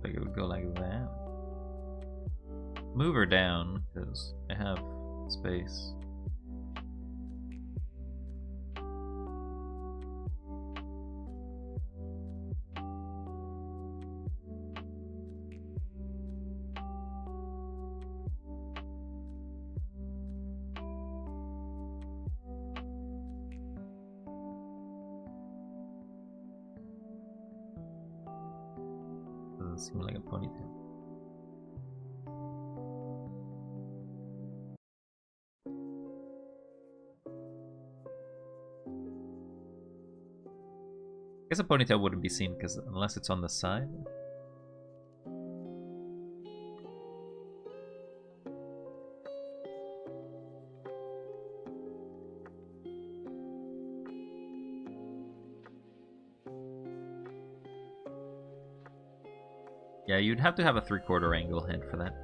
Like it would go like that. Move her down, because I have space. Doesn't seem like a ponytail. I guess a ponytail wouldn't be seen because unless it's on the side. Yeah, you'd have to have a 3/4 angle head for that.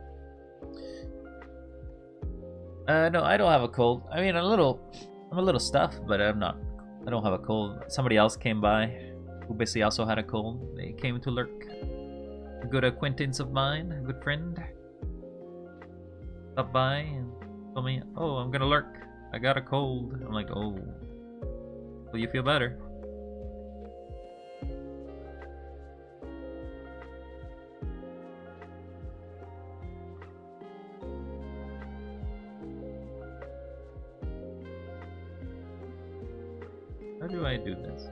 No, I don't have a cold. I mean, I'm a little stuffed, but I don't have a cold. Somebody else came by who basically also had a cold. They came to lurk. A good acquaintance of mine, a good friend, stopped by and told me, "Oh, I'm gonna lurk. I got a cold." I'm like, "Oh, will you feel better?" How do I do this?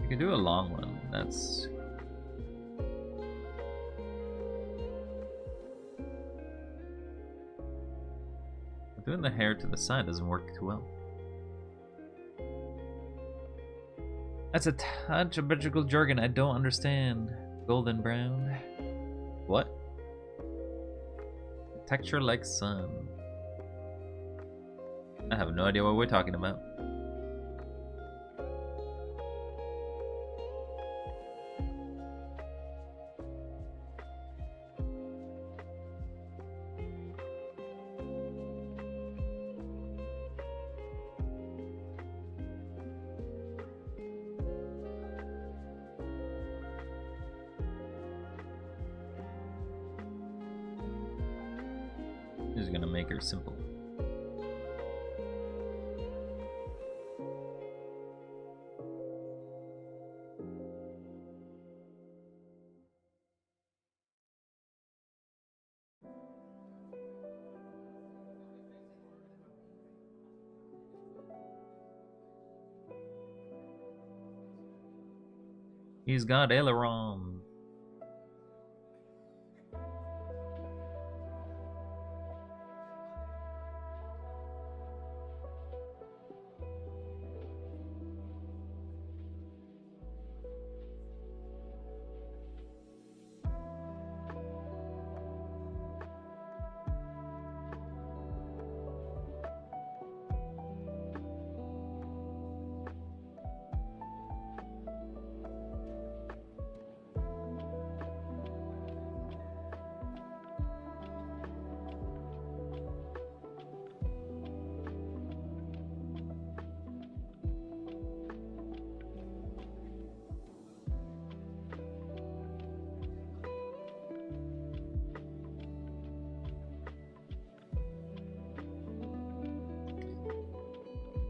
You can do a long one. That's... Even the hair to the side doesn't work too well. That's a touch of biological jargon I don't understand. Golden brown. What? Texture like sun. I have no idea what we're talking about. Just gonna make her simple. He's got aileron.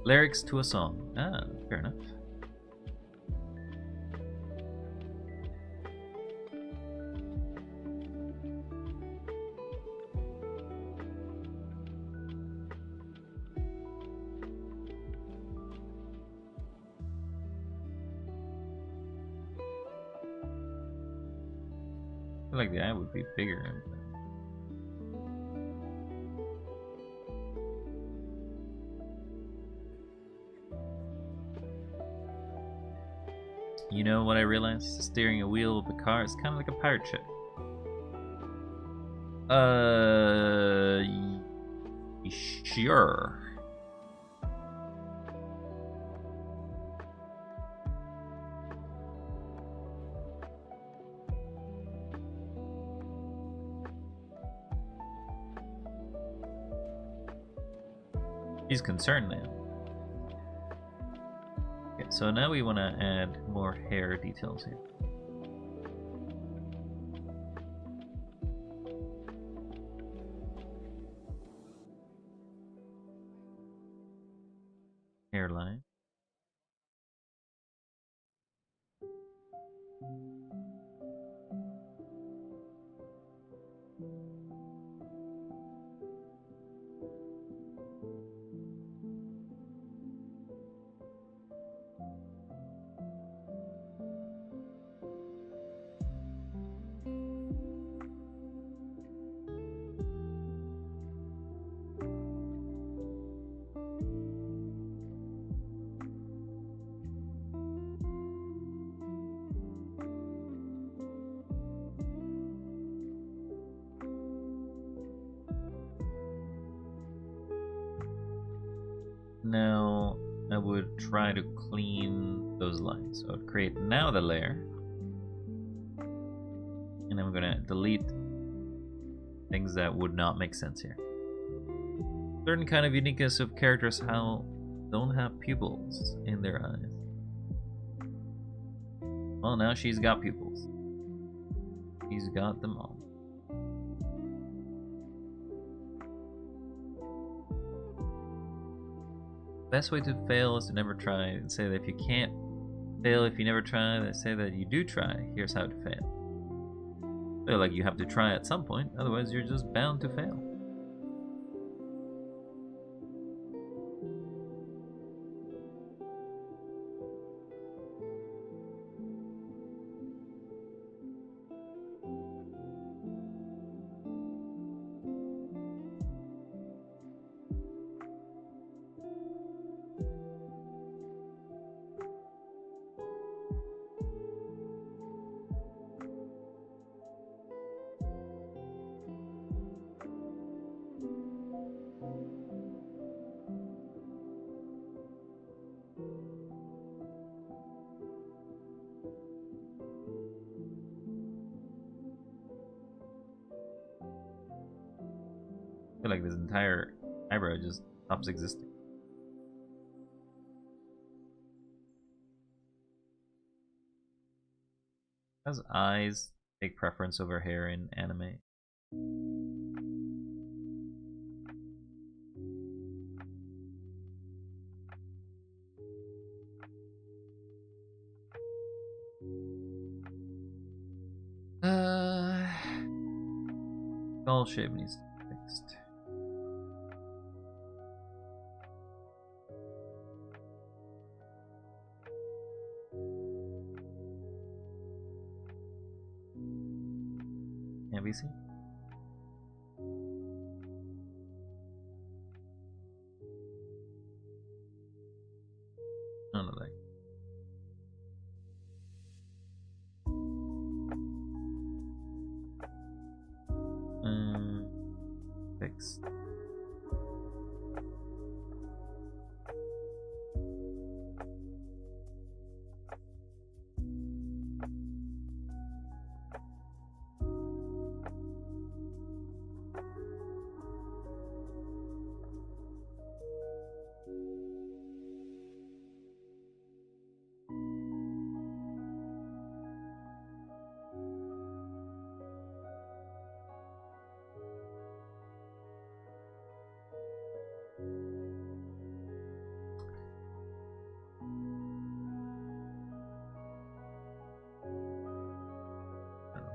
Lyrics to a song. Ah, fair enough. I feel like the eye would be bigger. You know what I realized? Steering a wheel of a car is kind of like a pirate ship. Sure. He's concerned now. Okay, so now we want to add more hair details here. Hairline. Now I would try to clean those lines. So I would create now the layer, and I'm gonna delete things that would not make sense here. Certain kind of uniqueness of characters how don't have pupils in their eyes. Well, now she's got pupils. She's got them all. Best way to fail is to never try, and say that if you can't fail if you never try, they say that you do try. Here's how to fail. Feel like you have to try at some point, otherwise you're just bound to fail. feel like this entire eyebrow just stops existing. Does eyes take preference over hair in anime? Skull shape needs to be fixed. Can't we see? None of that. Fixed.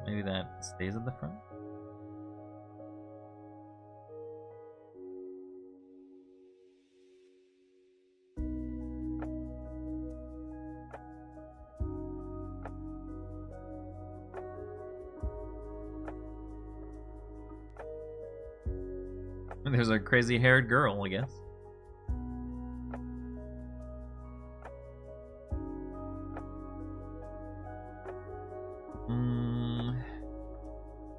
Maybe that stays at the front. There's a crazy haired girl, I guess.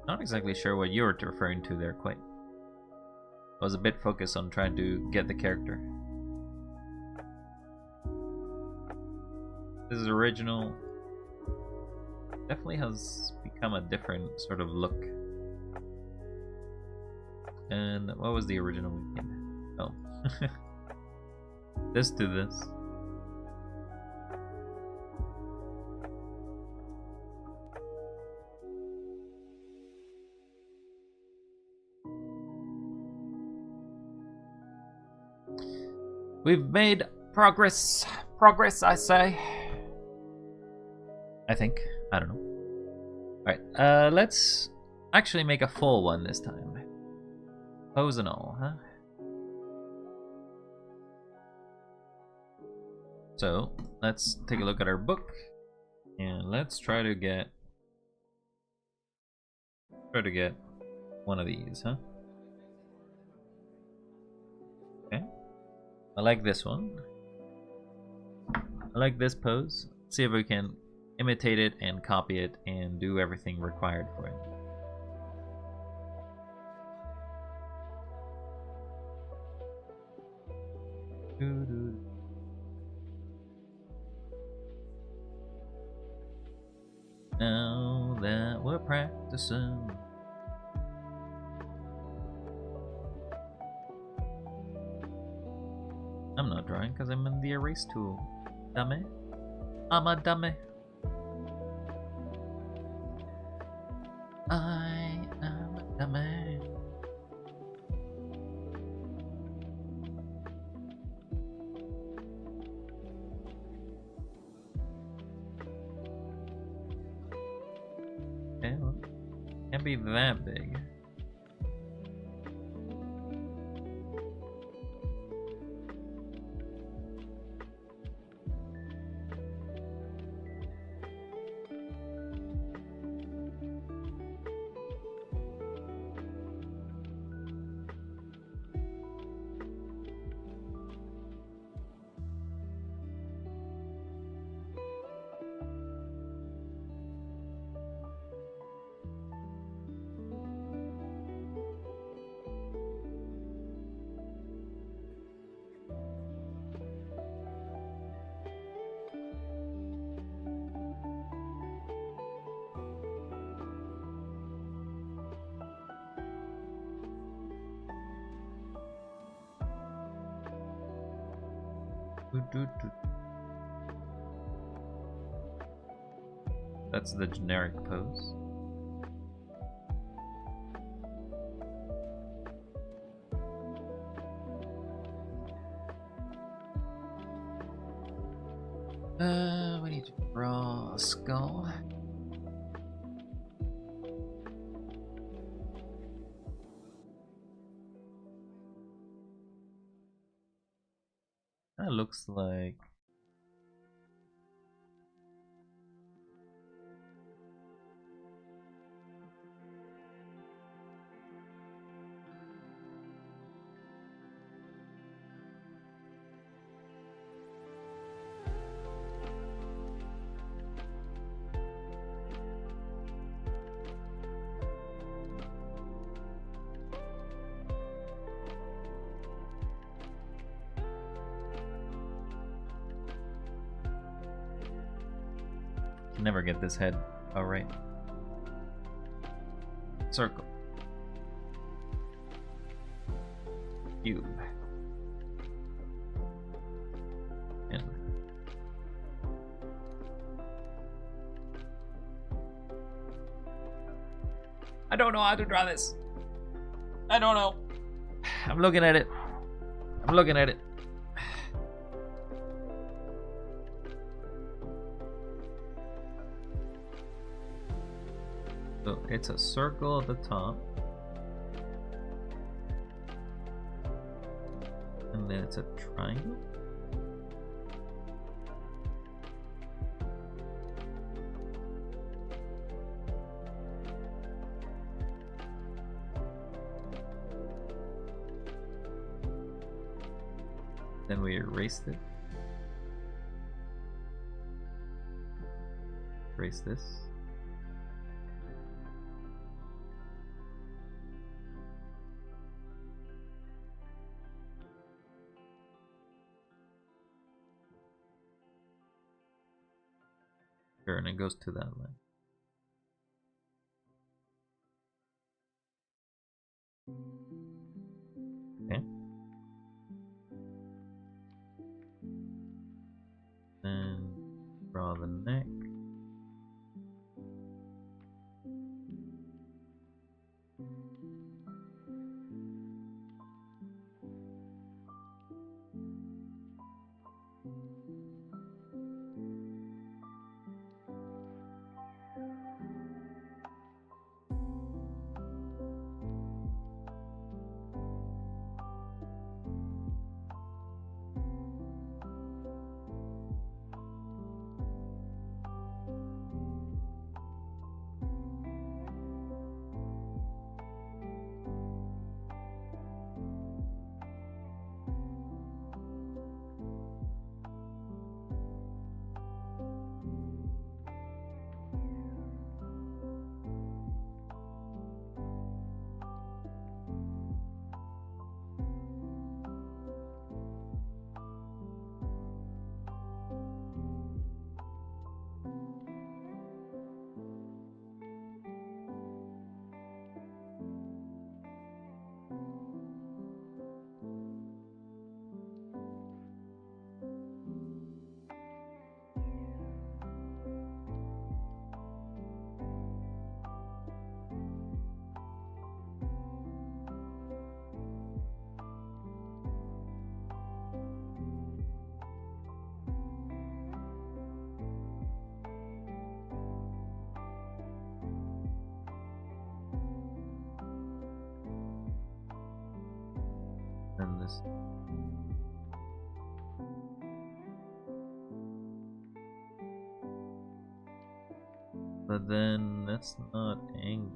Not exactly sure what you were referring to there, quite. I was a bit focused on trying to get the character. This is original. Definitely has become a different sort of look. And what was the original weekend? Oh. This to this. We've made progress. Progress, I say. I think. I don't know. Alright, let's actually make a full one this time. Pose and all, huh? So, let's take a look at our book. And let's try to get one of these, huh? Okay. I like this one. I like this pose. Let's see if we can imitate it and copy it and do everything required for it. Now that we're practicing, I'm not drawing because I'm in the erase tool. Dummy. I'm a dummy. I am a dummy. Okay, well, can't be that big. That's the generic pose. We need to draw a skull. That looks like never get this head. All right. Circle. Cube. And I don't know how to draw this. I don't know. I'm looking at it. I'm looking at it. So it's a circle at the top. And then it's a triangle. Then we erased it. Erase this. Sure, and it goes to that line. Okay. Then draw the neck. And this. But then that's not angry.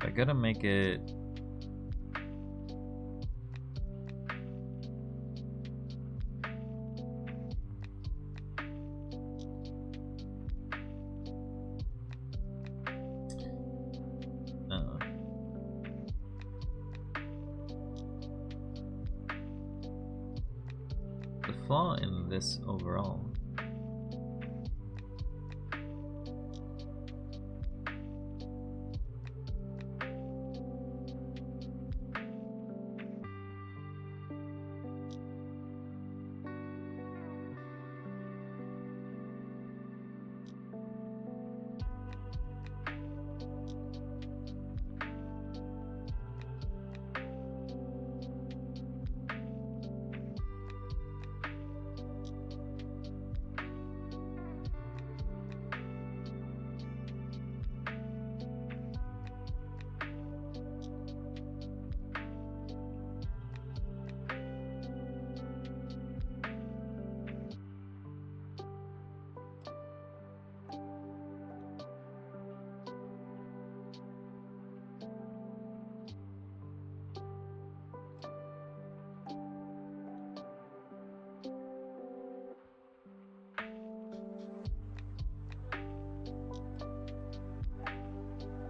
I gotta make it flaw in this overall.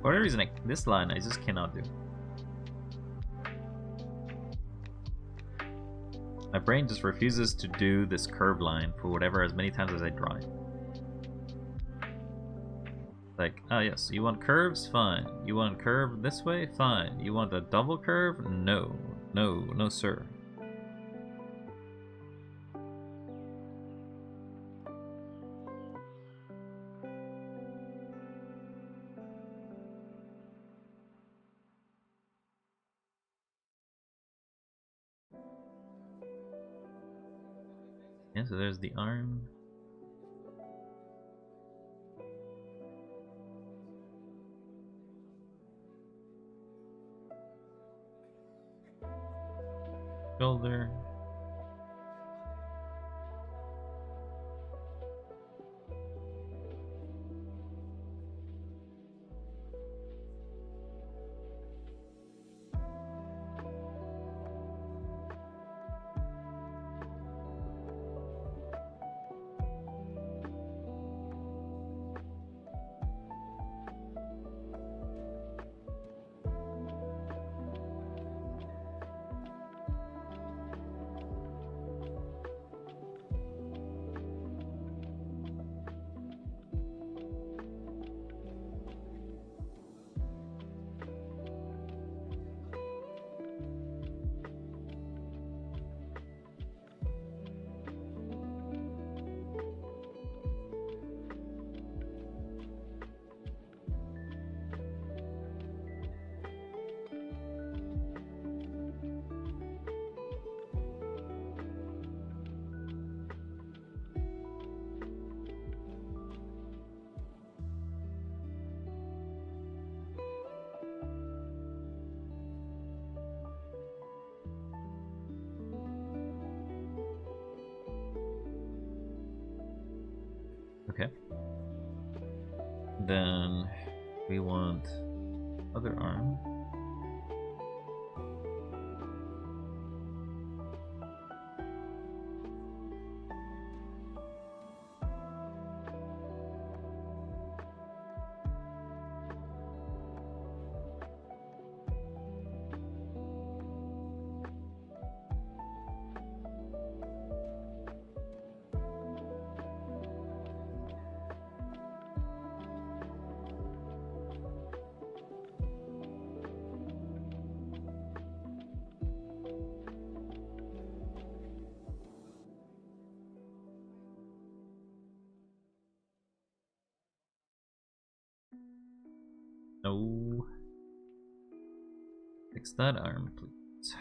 For whatever reason, this line I just cannot do. My brain just refuses to do this curved line for whatever as many times as I try. Like, oh yes, you want curves? Fine. You want curve this way? Fine. You want a double curve? No. No, no sir. Yeah, so there's the arm. Shoulder. Okay. Then we want other arm. No. Fix that arm, please.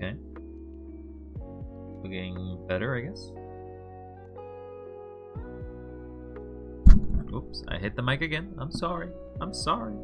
Okay. Looking better, I guess. Oops, I hit the mic again. I'm sorry. I'm sorry.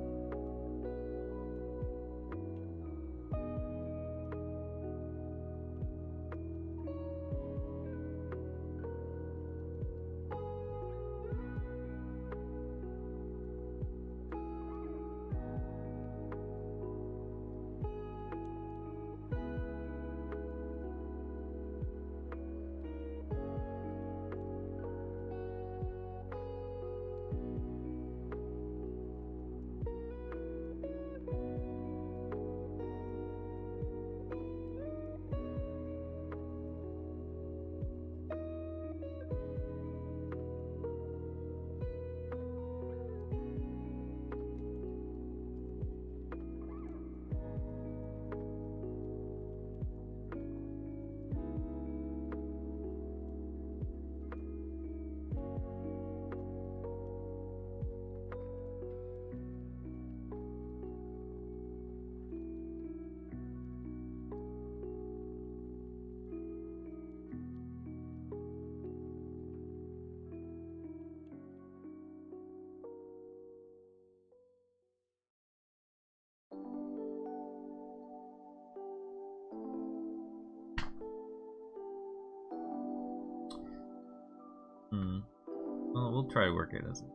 we'll try to work it as it.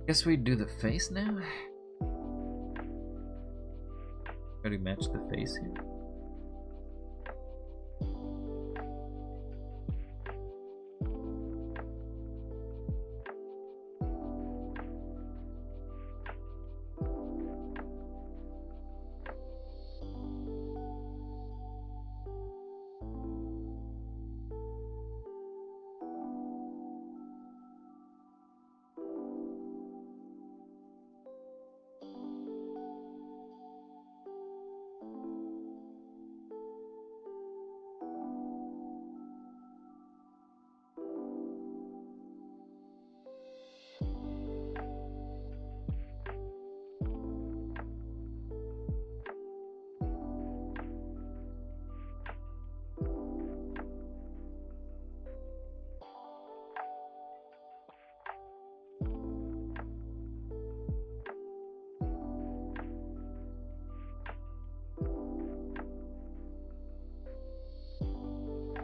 Guess we do the face now. How do we match the face here?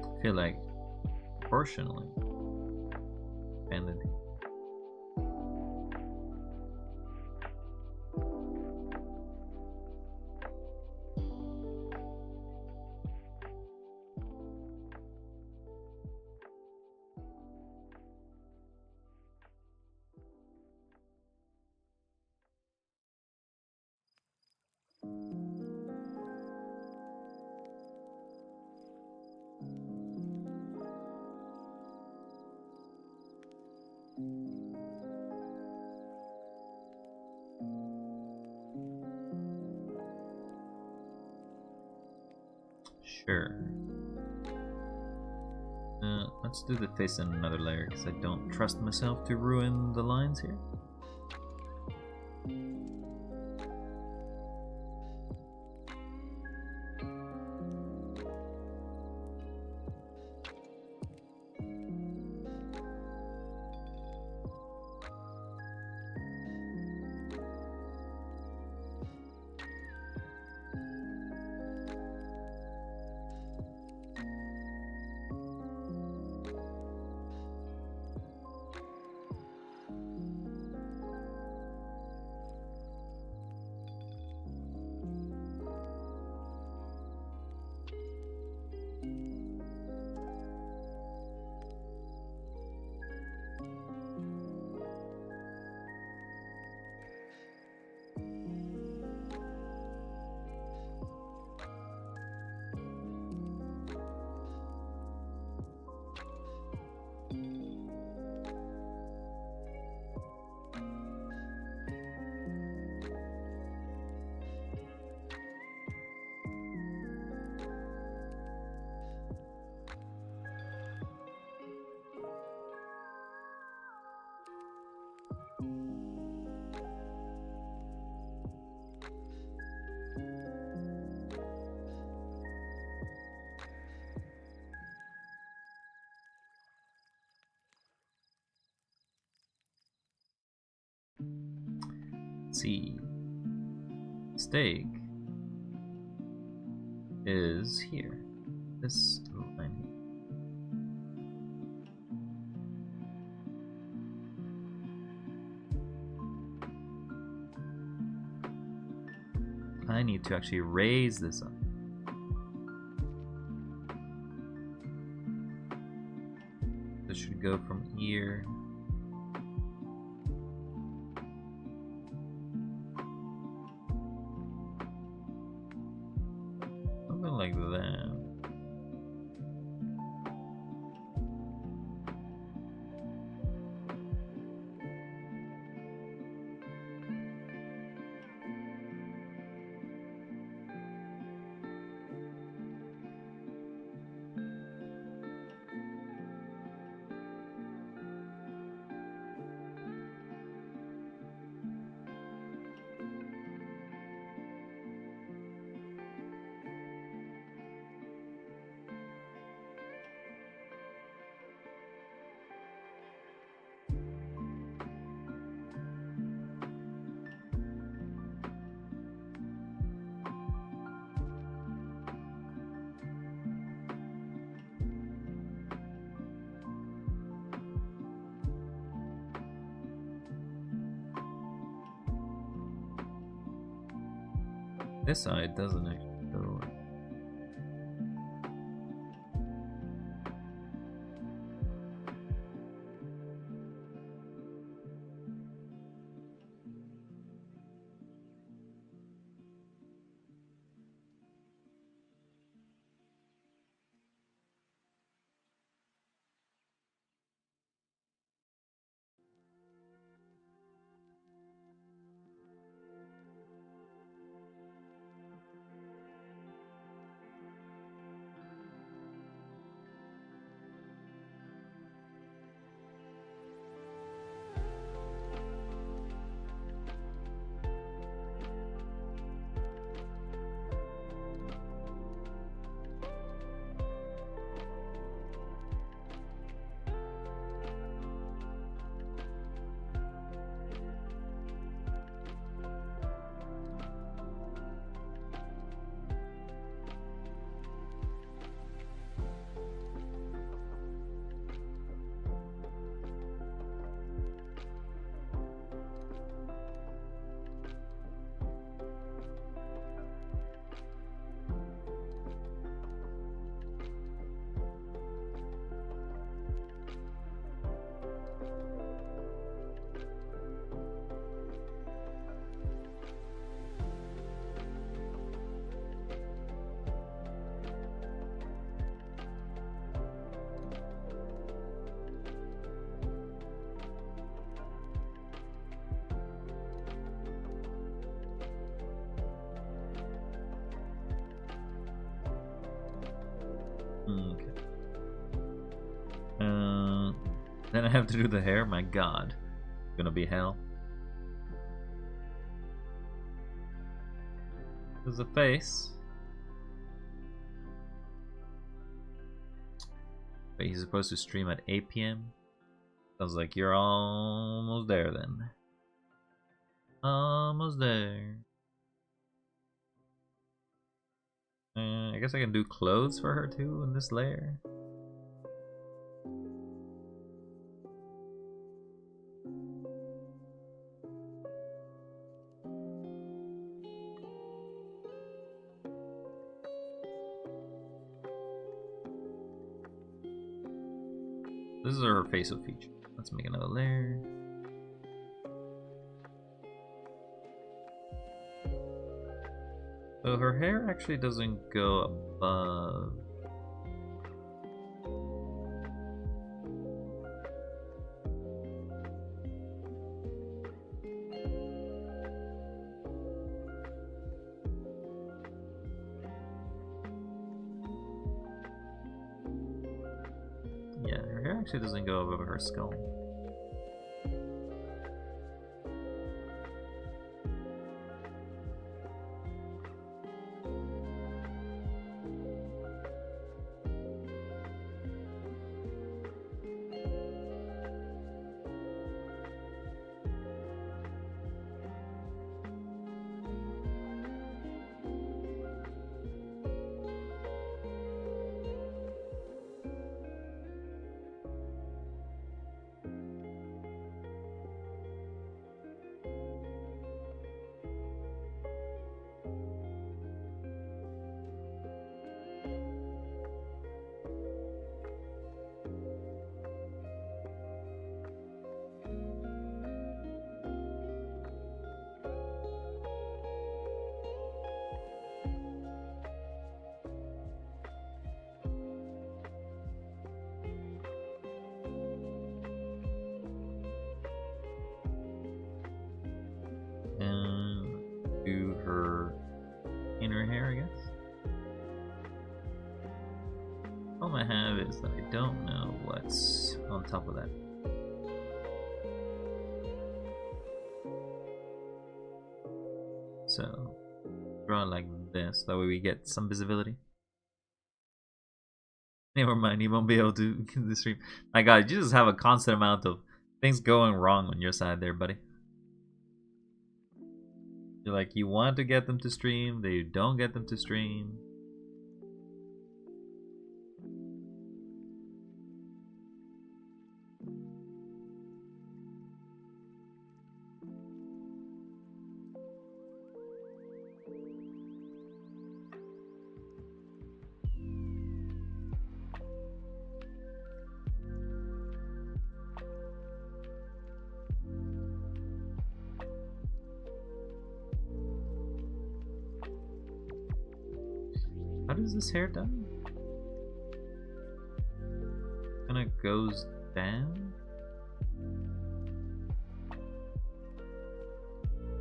I feel like proportionally expanded. Sure. Let's do the face in another layer because I don't trust myself to ruin the lines here. Let's see. Steak is here. This line here. I need to actually raise this up. This should go from here. Something like that. This side doesn't actually go. Okay. Then I have to do the hair? My god. It's gonna be hell. There's a face. But he's supposed to stream at 8 p.m. Sounds like you're almost there then. Almost there. I guess I can do clothes for her too in this layer. This is her facial feature. Let's make another layer. So her hair actually doesn't go above. Yeah, her hair actually doesn't go above her skull. And do her inner hair, I guess. All I have is that I don't know what's on top of that. So, draw it like this, that way we get some visibility. Never mind, you won't be able to get the stream. My god, you just have a constant amount of things going wrong on your side there, buddy. You're like, you want to get them to stream, they don't get them to stream. How does this hair done? Kinda goes down.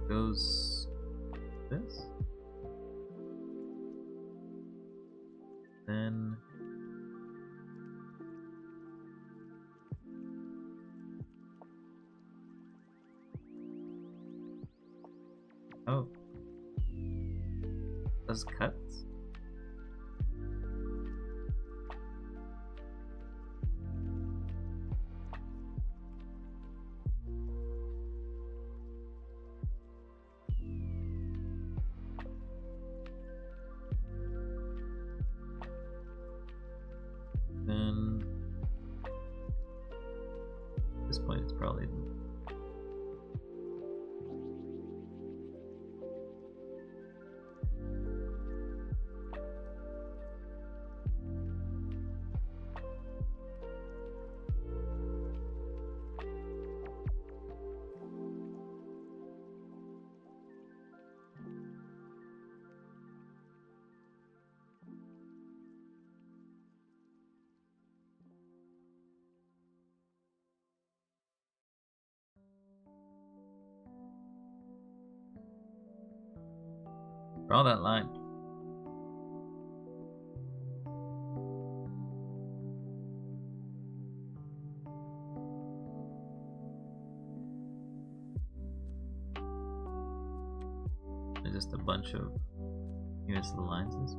Goes this. Then oh, does cuts. Then at this point it's probably draw that line. There's just a bunch of units of the lines.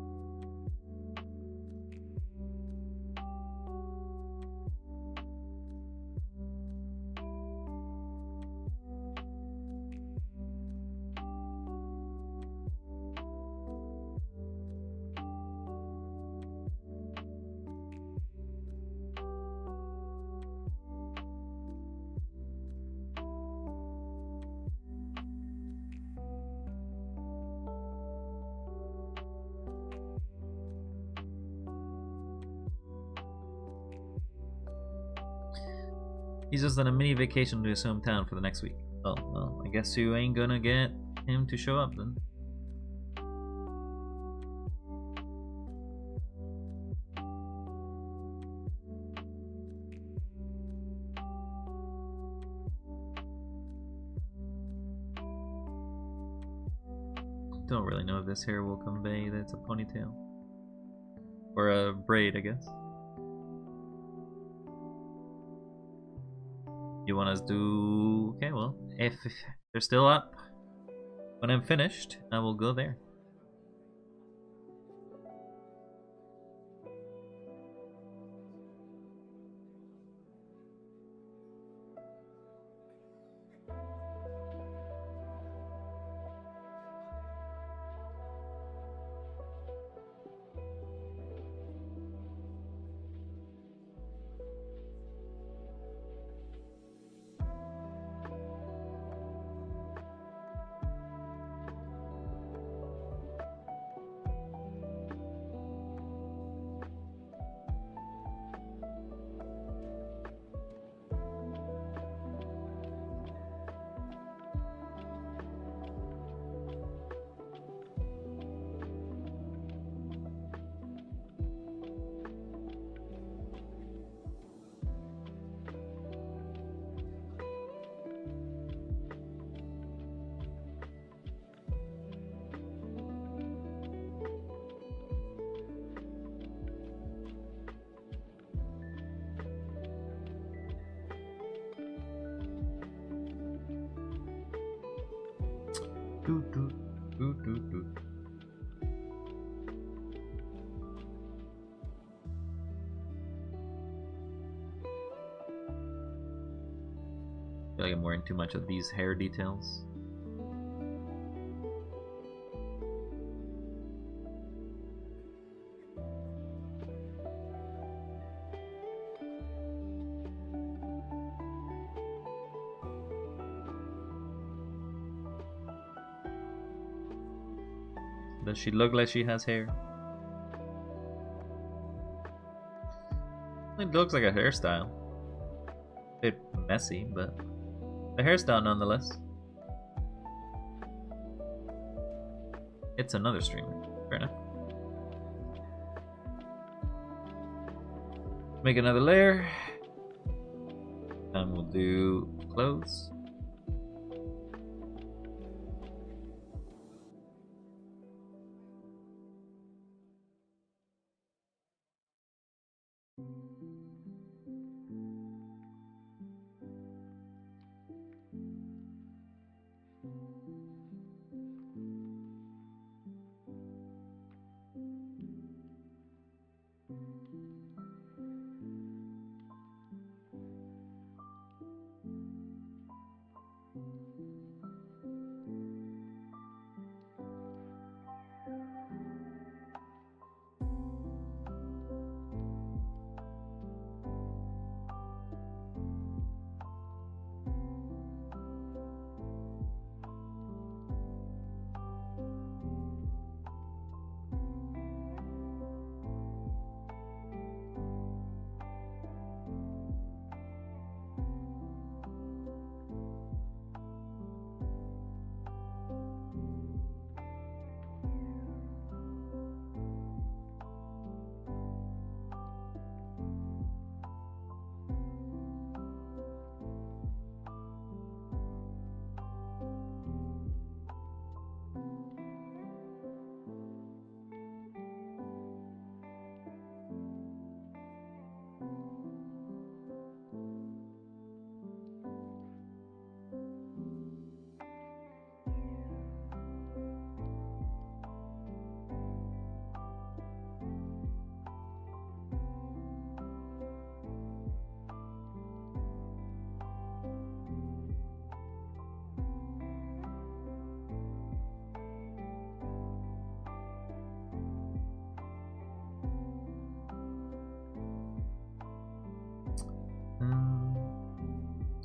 He's just on a mini vacation to his hometown for the next week. Oh, well, I guess you ain't gonna get him to show up then. Don't really know if this hair will convey that it's a ponytail. Or a braid, I guess. You want us to... Okay, well, if they're still up when I'm finished, I will go there. I feel like I'm wearing too much of these hair details. Does she look like she has hair? It looks like a hairstyle. A bit messy, but a hairstyle nonetheless. It's another streamer. Fair enough. Make another layer. And we'll do clothes.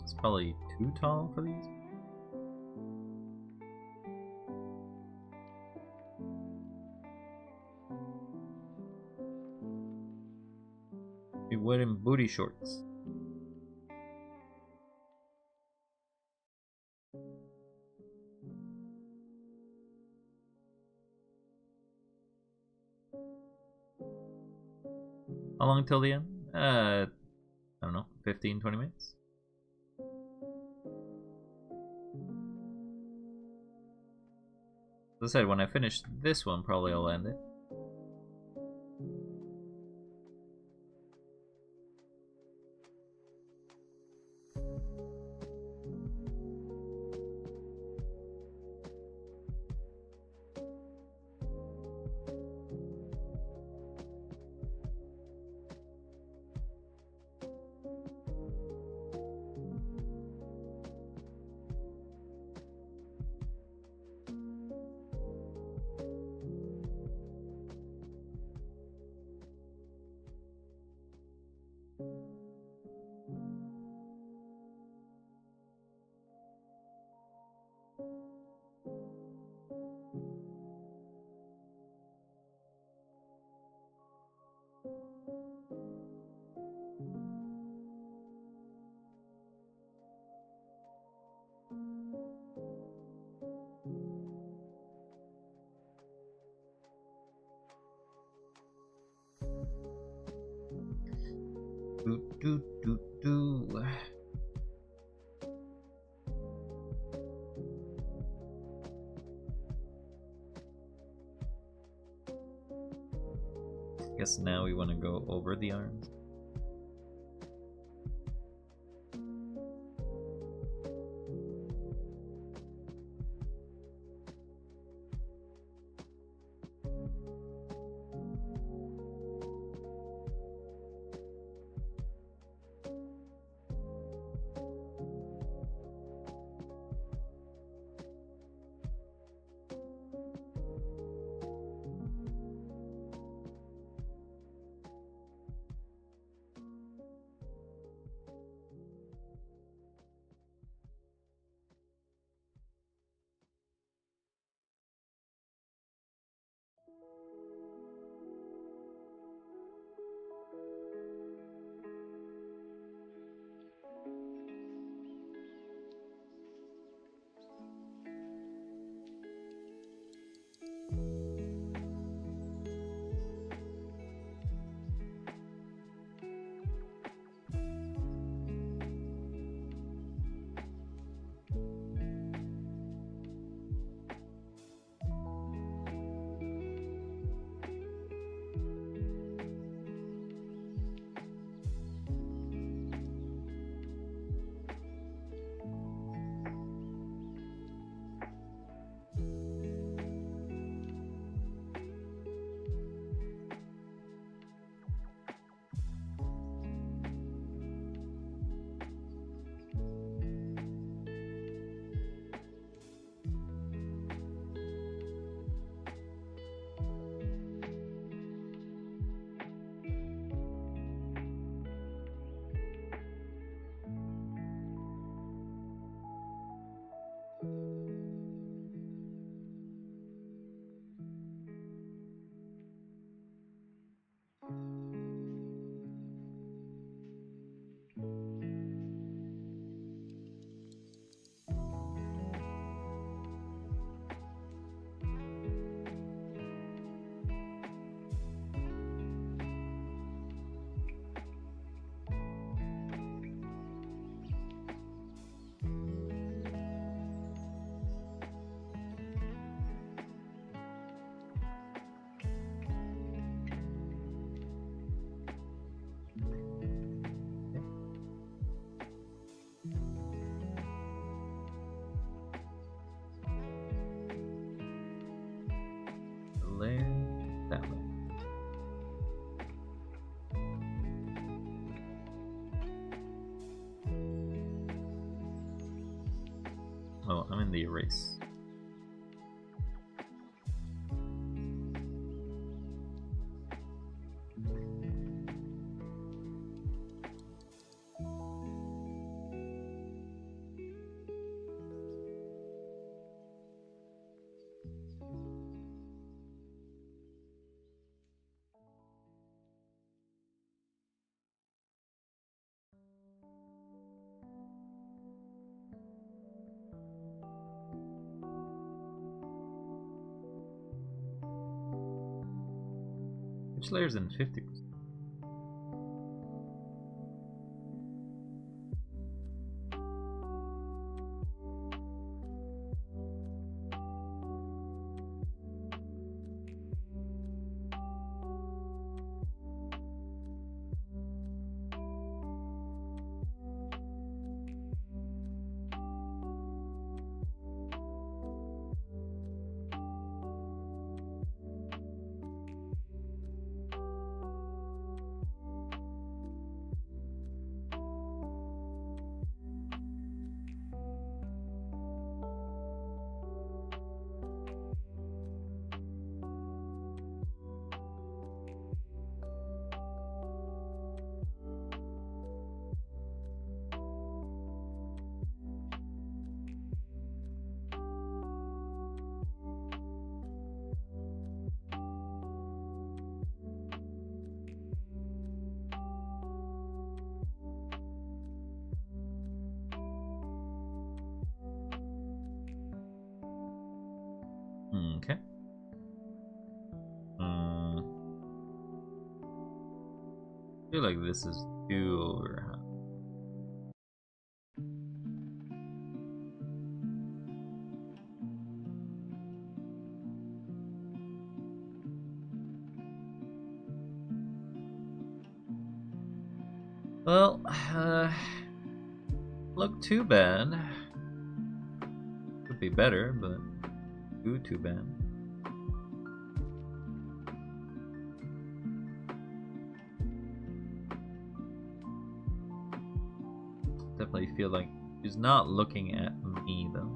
It's probably too tall for these. Be wearing booty shorts. How long till the end? I don't know, 15, 20 minutes? As I said, when I finish this one, probably I'll end it. Do. Guess now we want to go over the arms. layer, that layer. Oh, I'm in the erase. Which layer's in 50%? Okay. I feel like this is too overhand. Well, look too bad. Could be better, but too bad. Definitely feel like she's not looking at me though.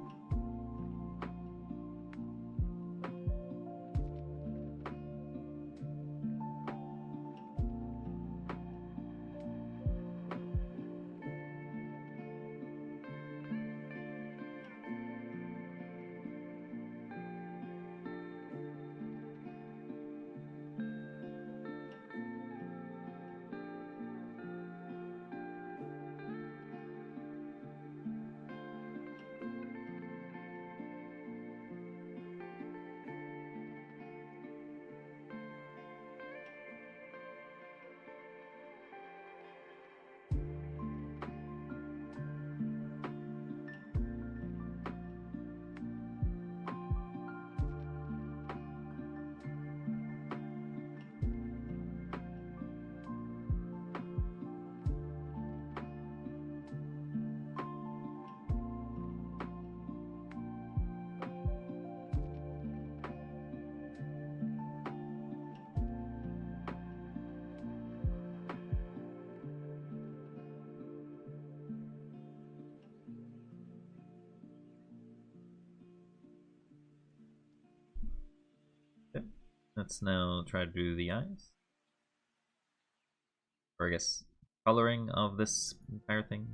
Okay. Let's now try to do the eyes. Or I guess coloring of this entire thing.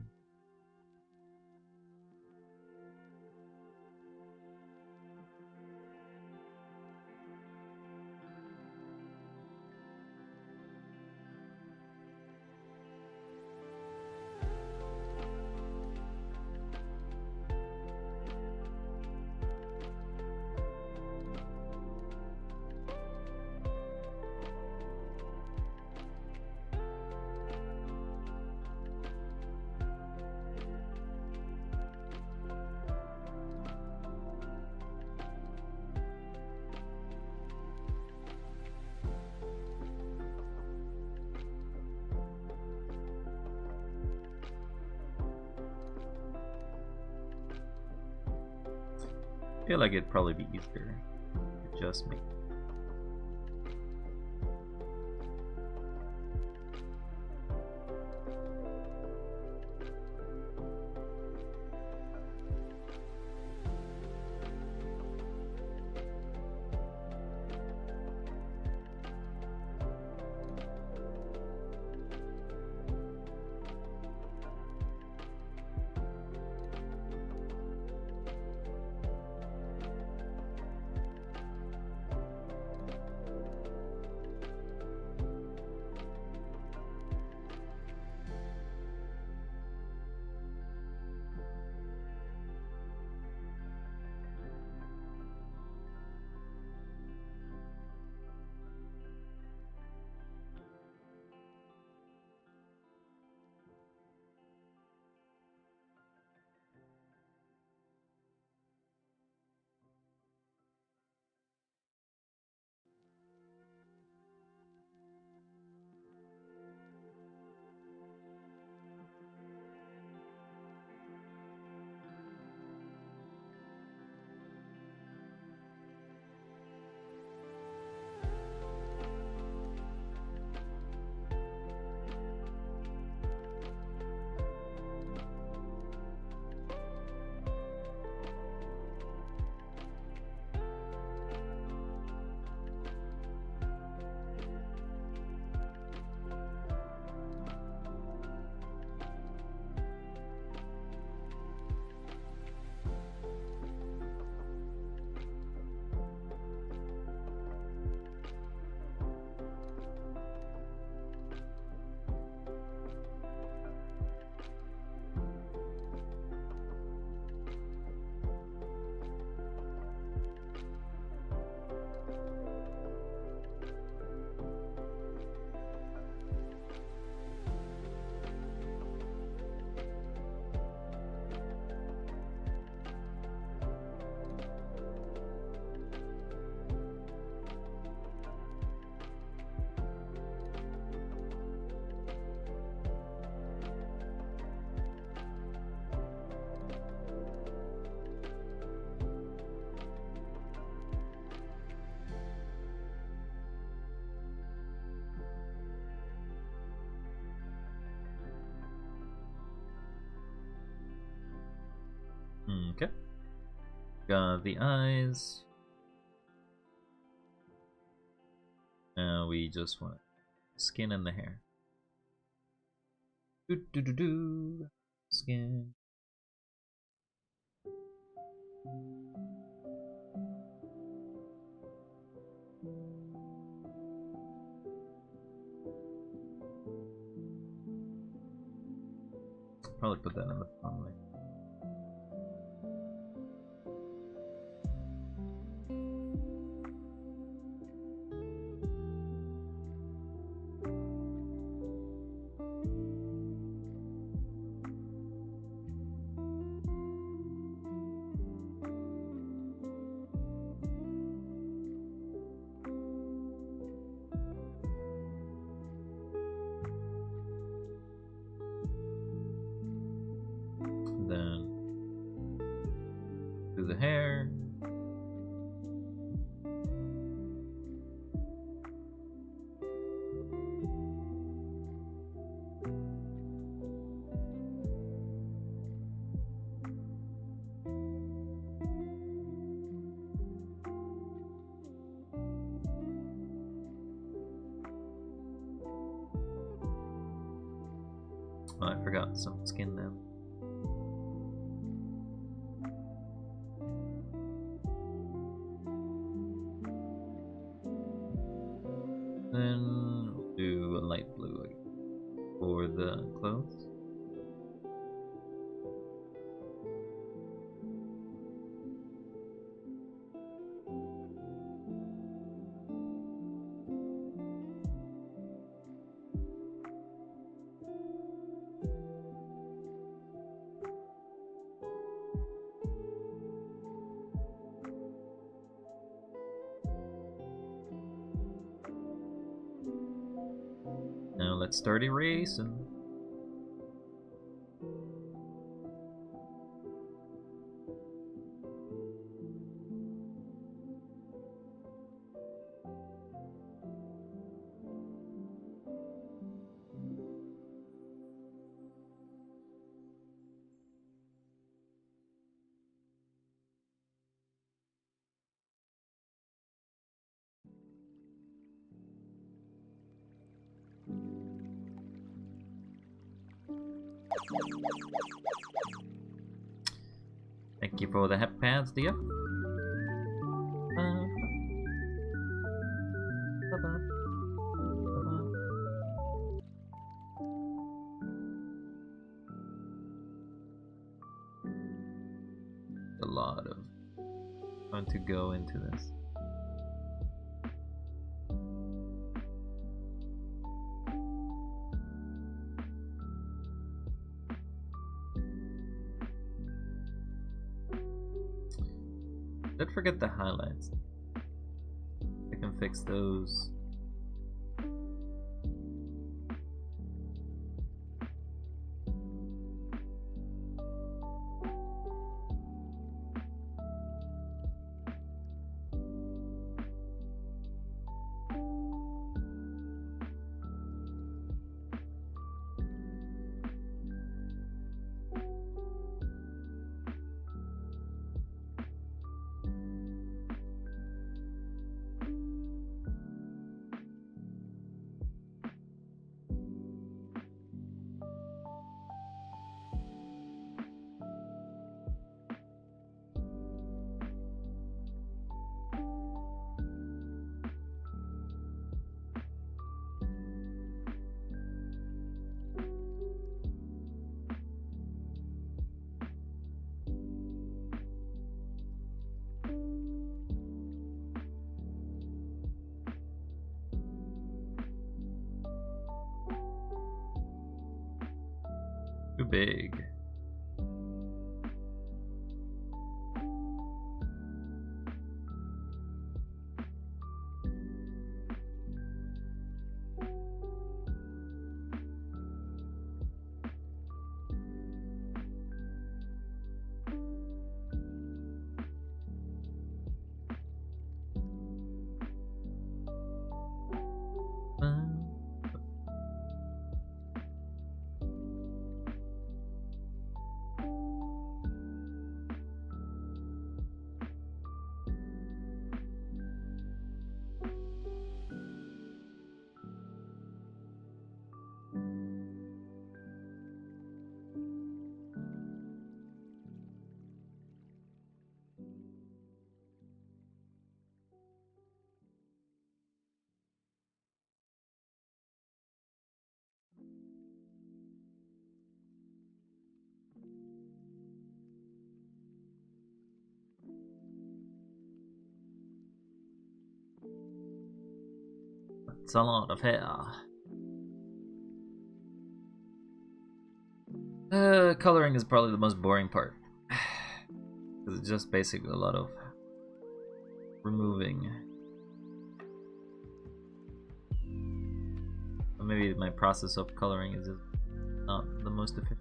I feel like it'd probably be easier to just make Okay. Got the eyes. Now we just want skin and the hair. Do do do do. Skin. Probably put that in the front leg. Then do the hair. Oh, I forgot some skin now. Then we'll do a light blue for the clothes. Now let's start erasing. Thank you for the hep pads, dear. A lot of fun to go into this. Don't forget the highlights. I can fix those. Too big. That's a lot of hair. Coloring is probably the most boring part. Because it's just basically a lot of removing. Or maybe my process of coloring is not the most efficient.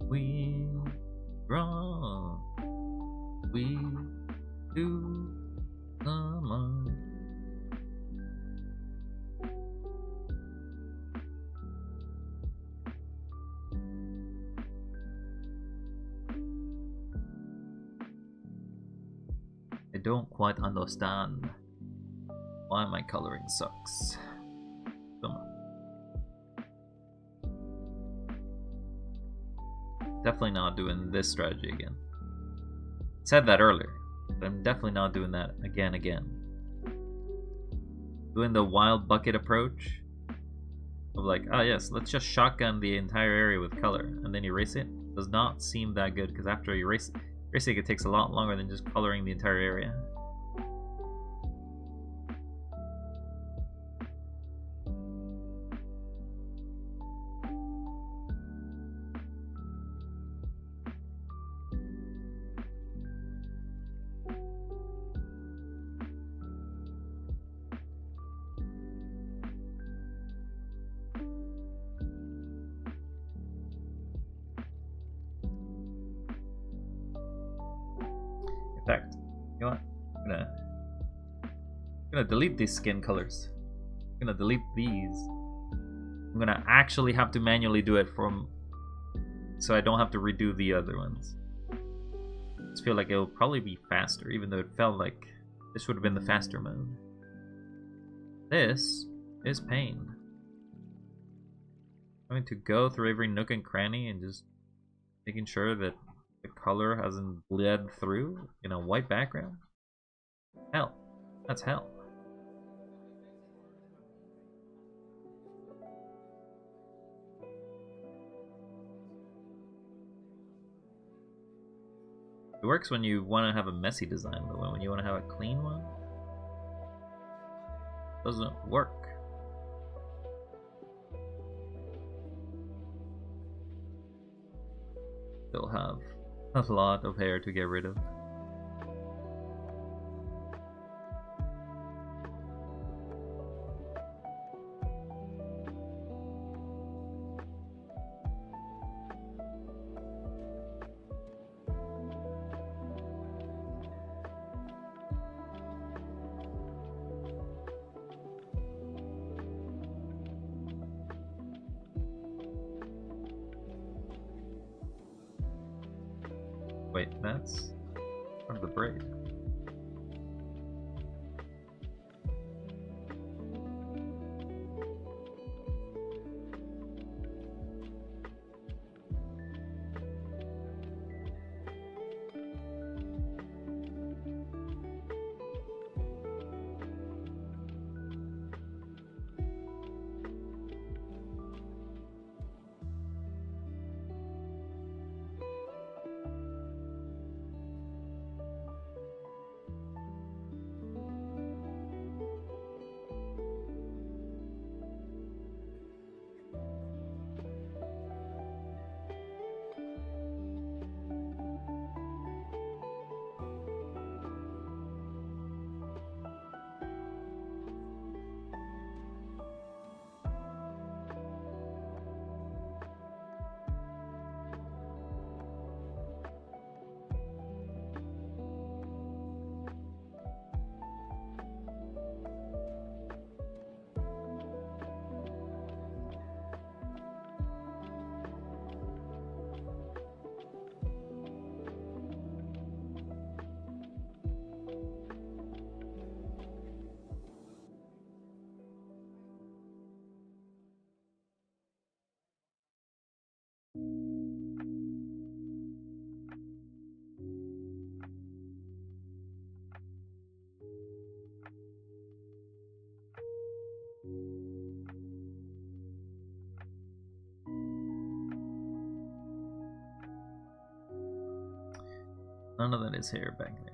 We draw, we do summer. I don't quite understand why my coloring sucks. Definitely not doing this strategy again. Said that earlier, but I'm definitely not doing that again. Doing the wild bucket approach of like, oh yes, let's just shotgun the entire area with color and then erase it does not seem that good, because after erasing it takes a lot longer than just coloring the entire area. In fact, you know what? I'm gonna delete these skin colors. I'm gonna delete these. I'm gonna actually have to manually do it so I don't have to redo the other ones. I just feel like it'll probably be faster, even though it felt like this would have been the faster mode. This is pain. I'm going to go through every nook and cranny and just making sure that the color hasn't bled through in a white background. Hell, that's hell. It works when you want to have a messy design, but when you want to have a clean one, it doesn't work. Still have a lot of hair to get rid of. Wait, that's part of the braid. None of that is hair back there.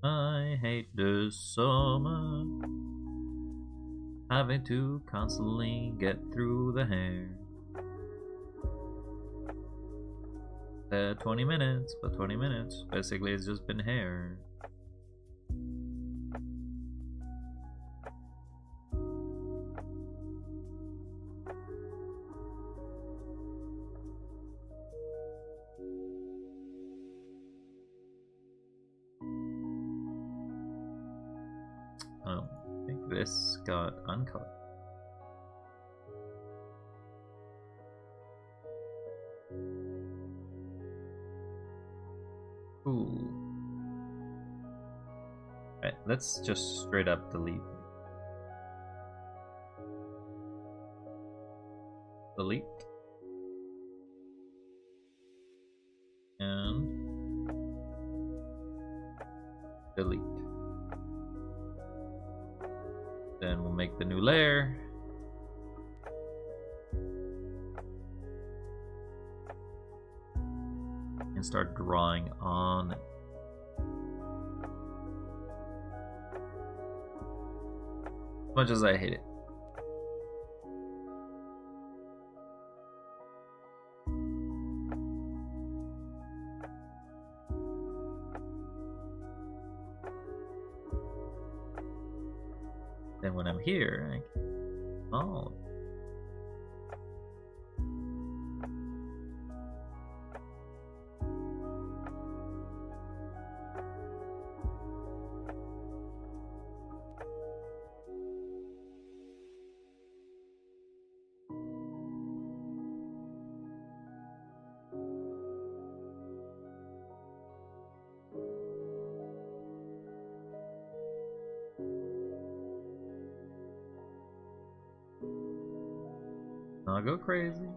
I hate the summer, having to constantly get through the hair. 20 minutes, but 20 minutes. Basically, it's just been hair. Oh, I think this got uncut. Ooh. Right, let's just straight up delete. Delete. And delete. Then we'll make the new layer. And start drawing on it. As much as I hate it. Then when I'm here, oh. I'll go crazy.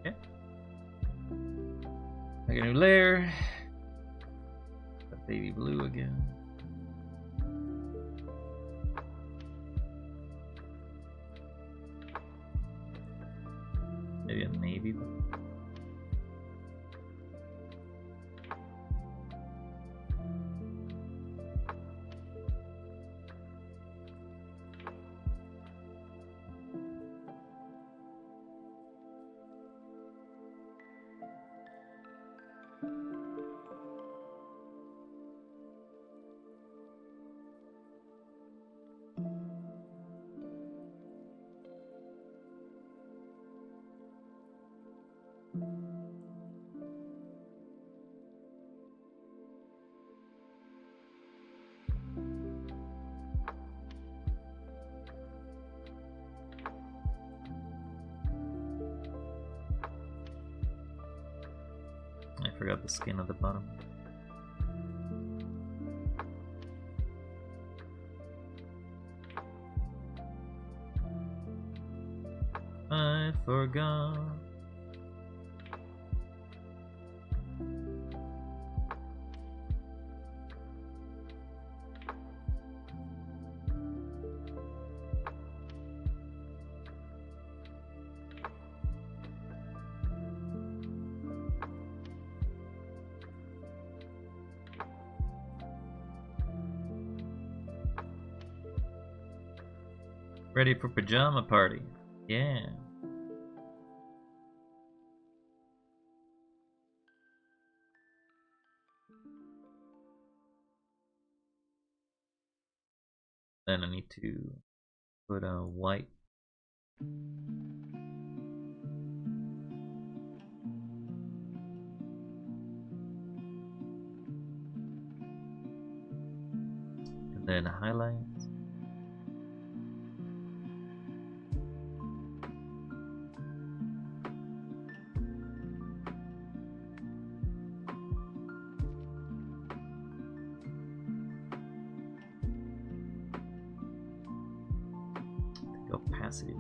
Okay. Make a new layer. That baby blue again. Maybe a navy blue. I forgot the skin at the bottom. I forgot. Ready for pajama party. Yeah. Then I need to put a white. And then highlight. Opacity.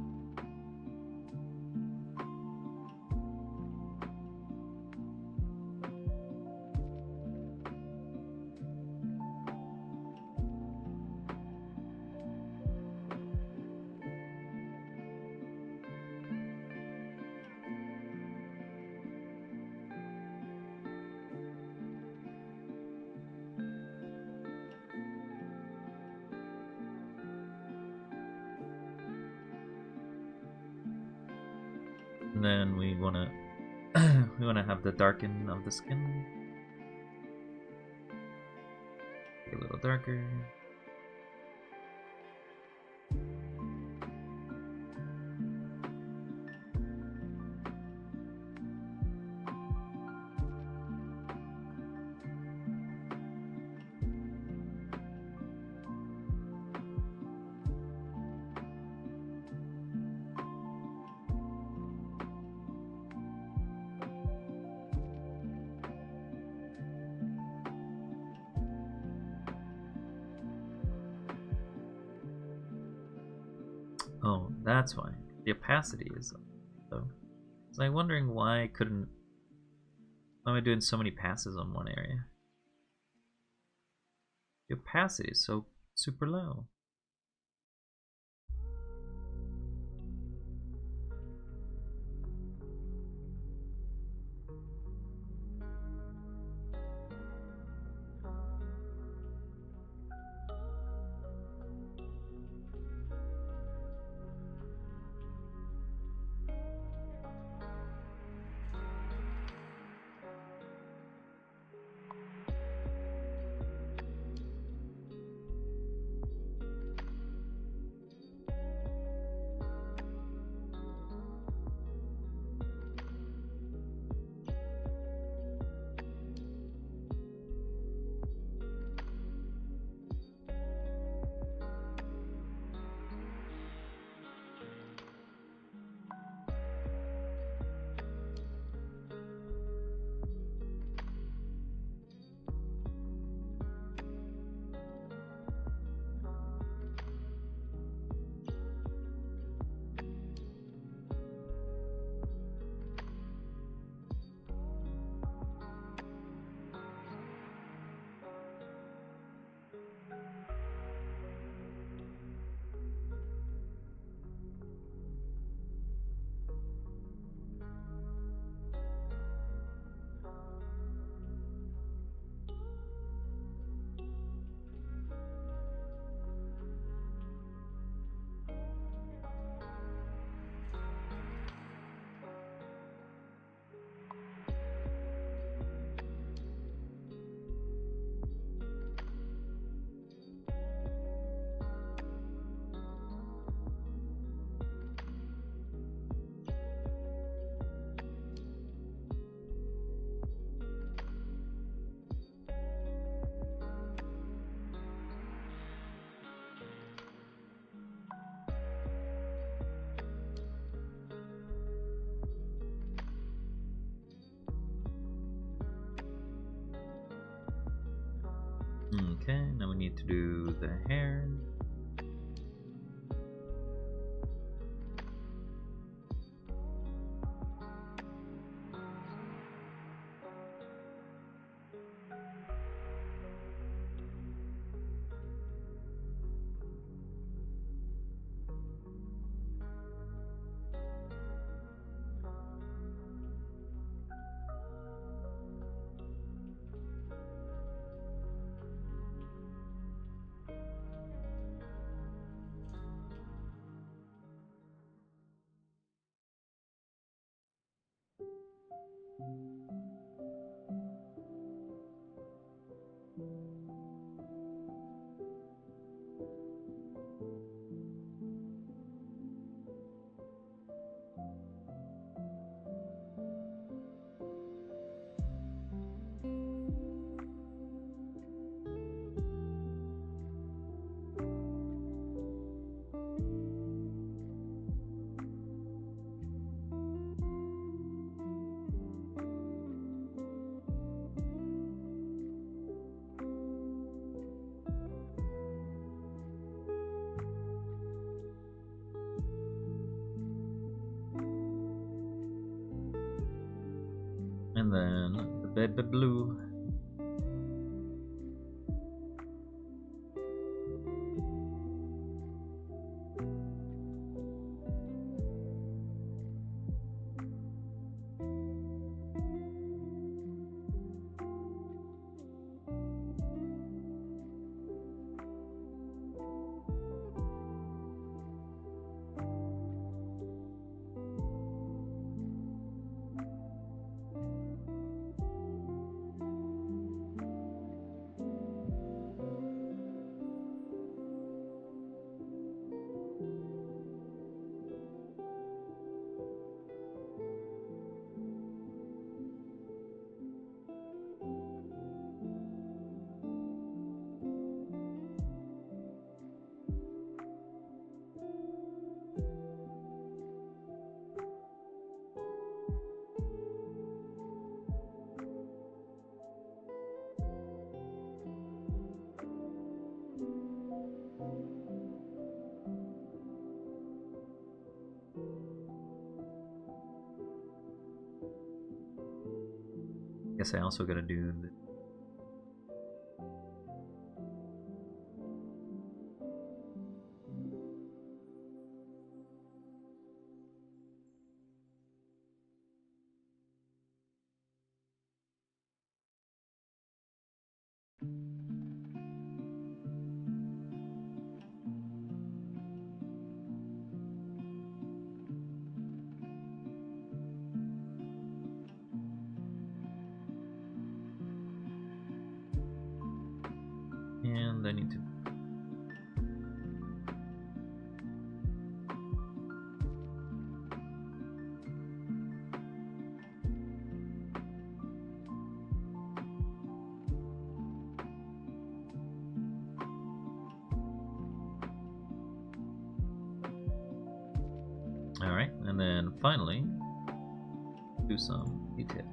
And then we wanna have the darken of the skin. Make it a little darker. Oh, that's why. The opacity is up, though. So I'm wondering why I couldn't... Why am I doing so many passes on one area? The opacity is so super low. Okay, now we need to do the hair. And then the baby blue. Guess I also gotta do the and I need to. Alright, and then finally, do some detail.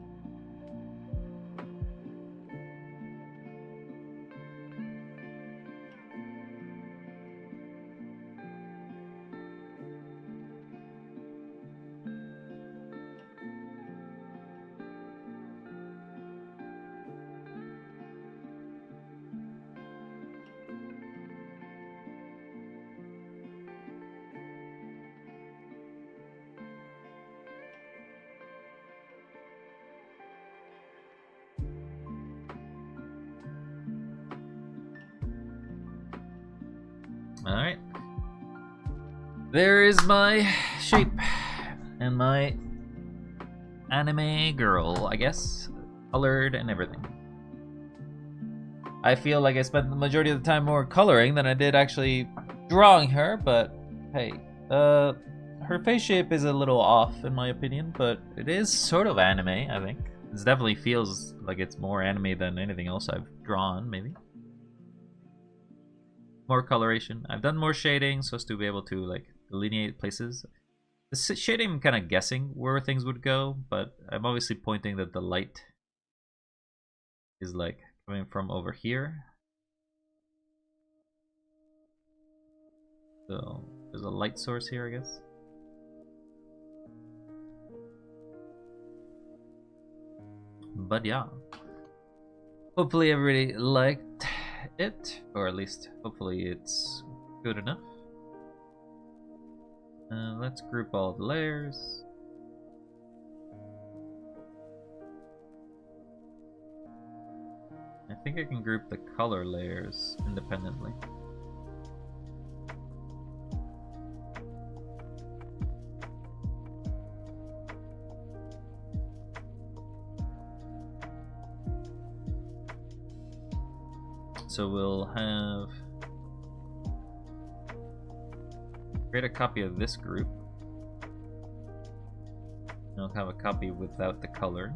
Alright. There is my shape. And my anime girl, I guess. Colored and everything. I feel like I spent the majority of the time more coloring than I did actually drawing her, but hey. Her face shape is a little off in my opinion, but it is sort of anime, I think. It definitely feels like it's more anime than anything else I've drawn, maybe. More coloration. I've done more shading so as to be able to like delineate places. The shading, I'm kind of guessing where things would go, but I'm obviously pointing that the light is like coming from over here. So there's a light source here, I guess. But yeah, hopefully everybody liked it, or at least hopefully it's good enough. Let's group all the layers. I think I can group the color layers independently. So we'll create a copy of this group. And we'll have a copy without the color.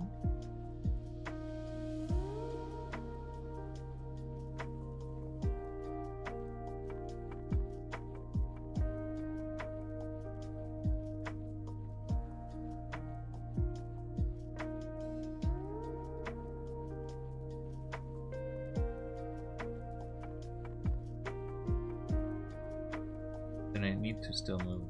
Then I need to still move.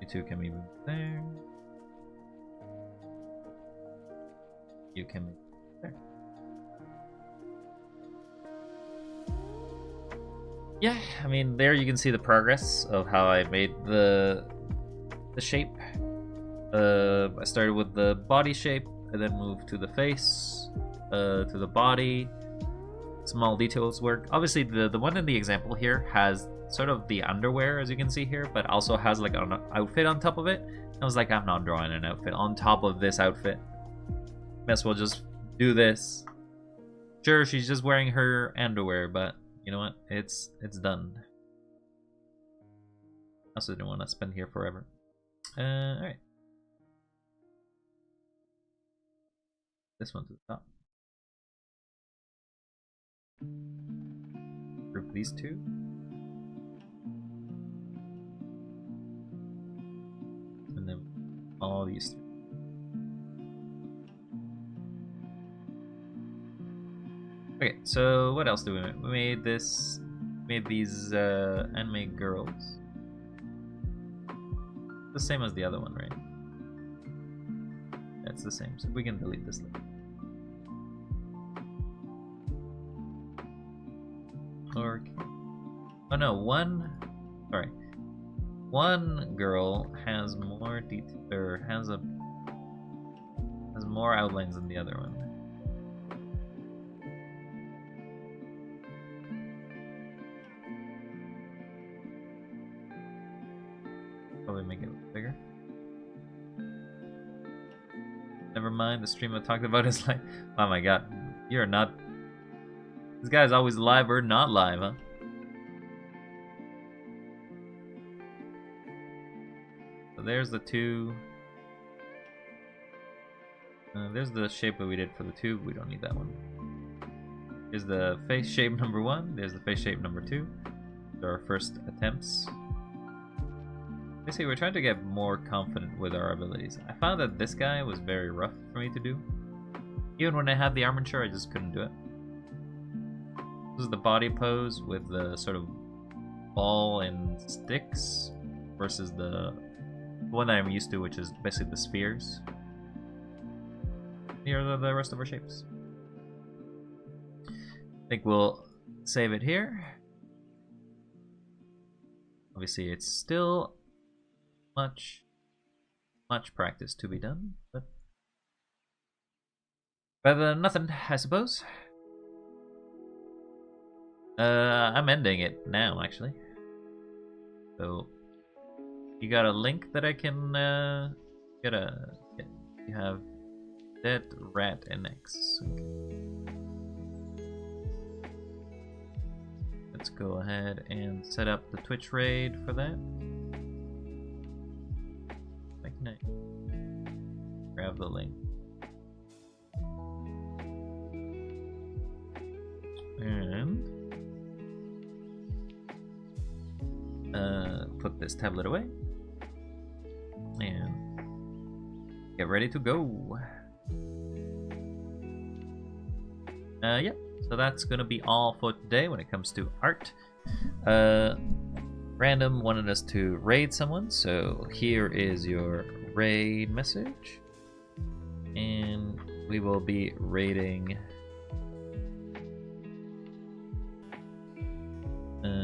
You two can move there. You can move there. Yeah, I mean, there you can see the progress of how I made the shape. I started with the body shape, and then moved to the face, to the body. Small details work. Obviously, the one in the example here has sort of the underwear, as you can see here, but also has like an outfit on top of it. I was like, I'm not drawing an outfit on top of this outfit. Might as well just do this. Sure, she's just wearing her underwear, but you know what? It's done. I also didn't want to spend here forever. Alright. This one to the top. Group these two. And then all these three. Okay, so what else do we make? We made this, made these anime girls. The same as the other one, right? Yeah, it's the same, so we can delete this later. Or, oh no, one girl has more detail, or has more outlines than the other one. Probably make it bigger. Never mind, the stream I talked about is like, oh my god, you're not. This guy's always live or not live, huh? So there's the two. There's the shape that we did for the tube. We don't need that one. Here's the face shape number 1. There's the face shape number 2. These are our first attempts. Basically, we're trying to get more confident with our abilities. I found that this guy was very rough for me to do. Even when I had the armature, I just couldn't do it. This is the body pose with the sort of ball and sticks versus the one that I'm used to, which is basically the spheres. Here are the rest of our shapes. think we'll save it here. Obviously, it's still much practice to be done, but better than nothing, I suppose. I'm ending it now, actually. So, you got a link that I can, you have Dead Rat NX. Okay. Let's go ahead and set up the Twitch raid for that. Can I grab the link? And put this tablet away. And get ready to go. Yeah, so that's gonna be all for today when it comes to art. Random wanted us to raid someone, so here is your raid message. And we will be raiding...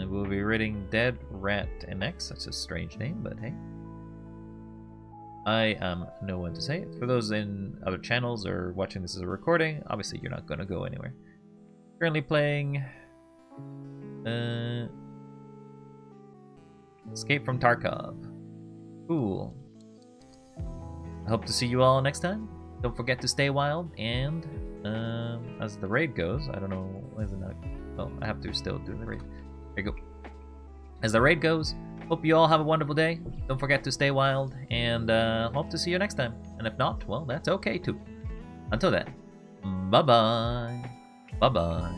we'll be raiding Dead Rat NX. That's a strange name, but hey. I am no one to say it. For those in other channels or watching this as a recording, obviously you're not going to go anywhere. Currently playing Escape from Tarkov. Cool. I hope to see you all next time. Don't forget to stay wild, and as the raid goes, I don't know, why is it not? Well, I have to still do the raid. There you go. As the raid goes, hope you all have a wonderful day. Don't forget to stay wild, and hope to see you next time. And if not, well, that's okay too. Until then, bye-bye. Bye-bye.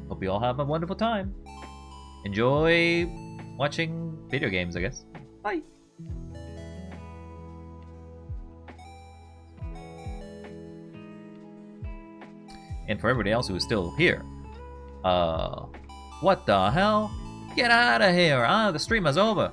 Hope you all have a wonderful time. Enjoy watching video games, I guess. Bye. And for everybody else who is still here, what the hell? Get out of here! The stream is over!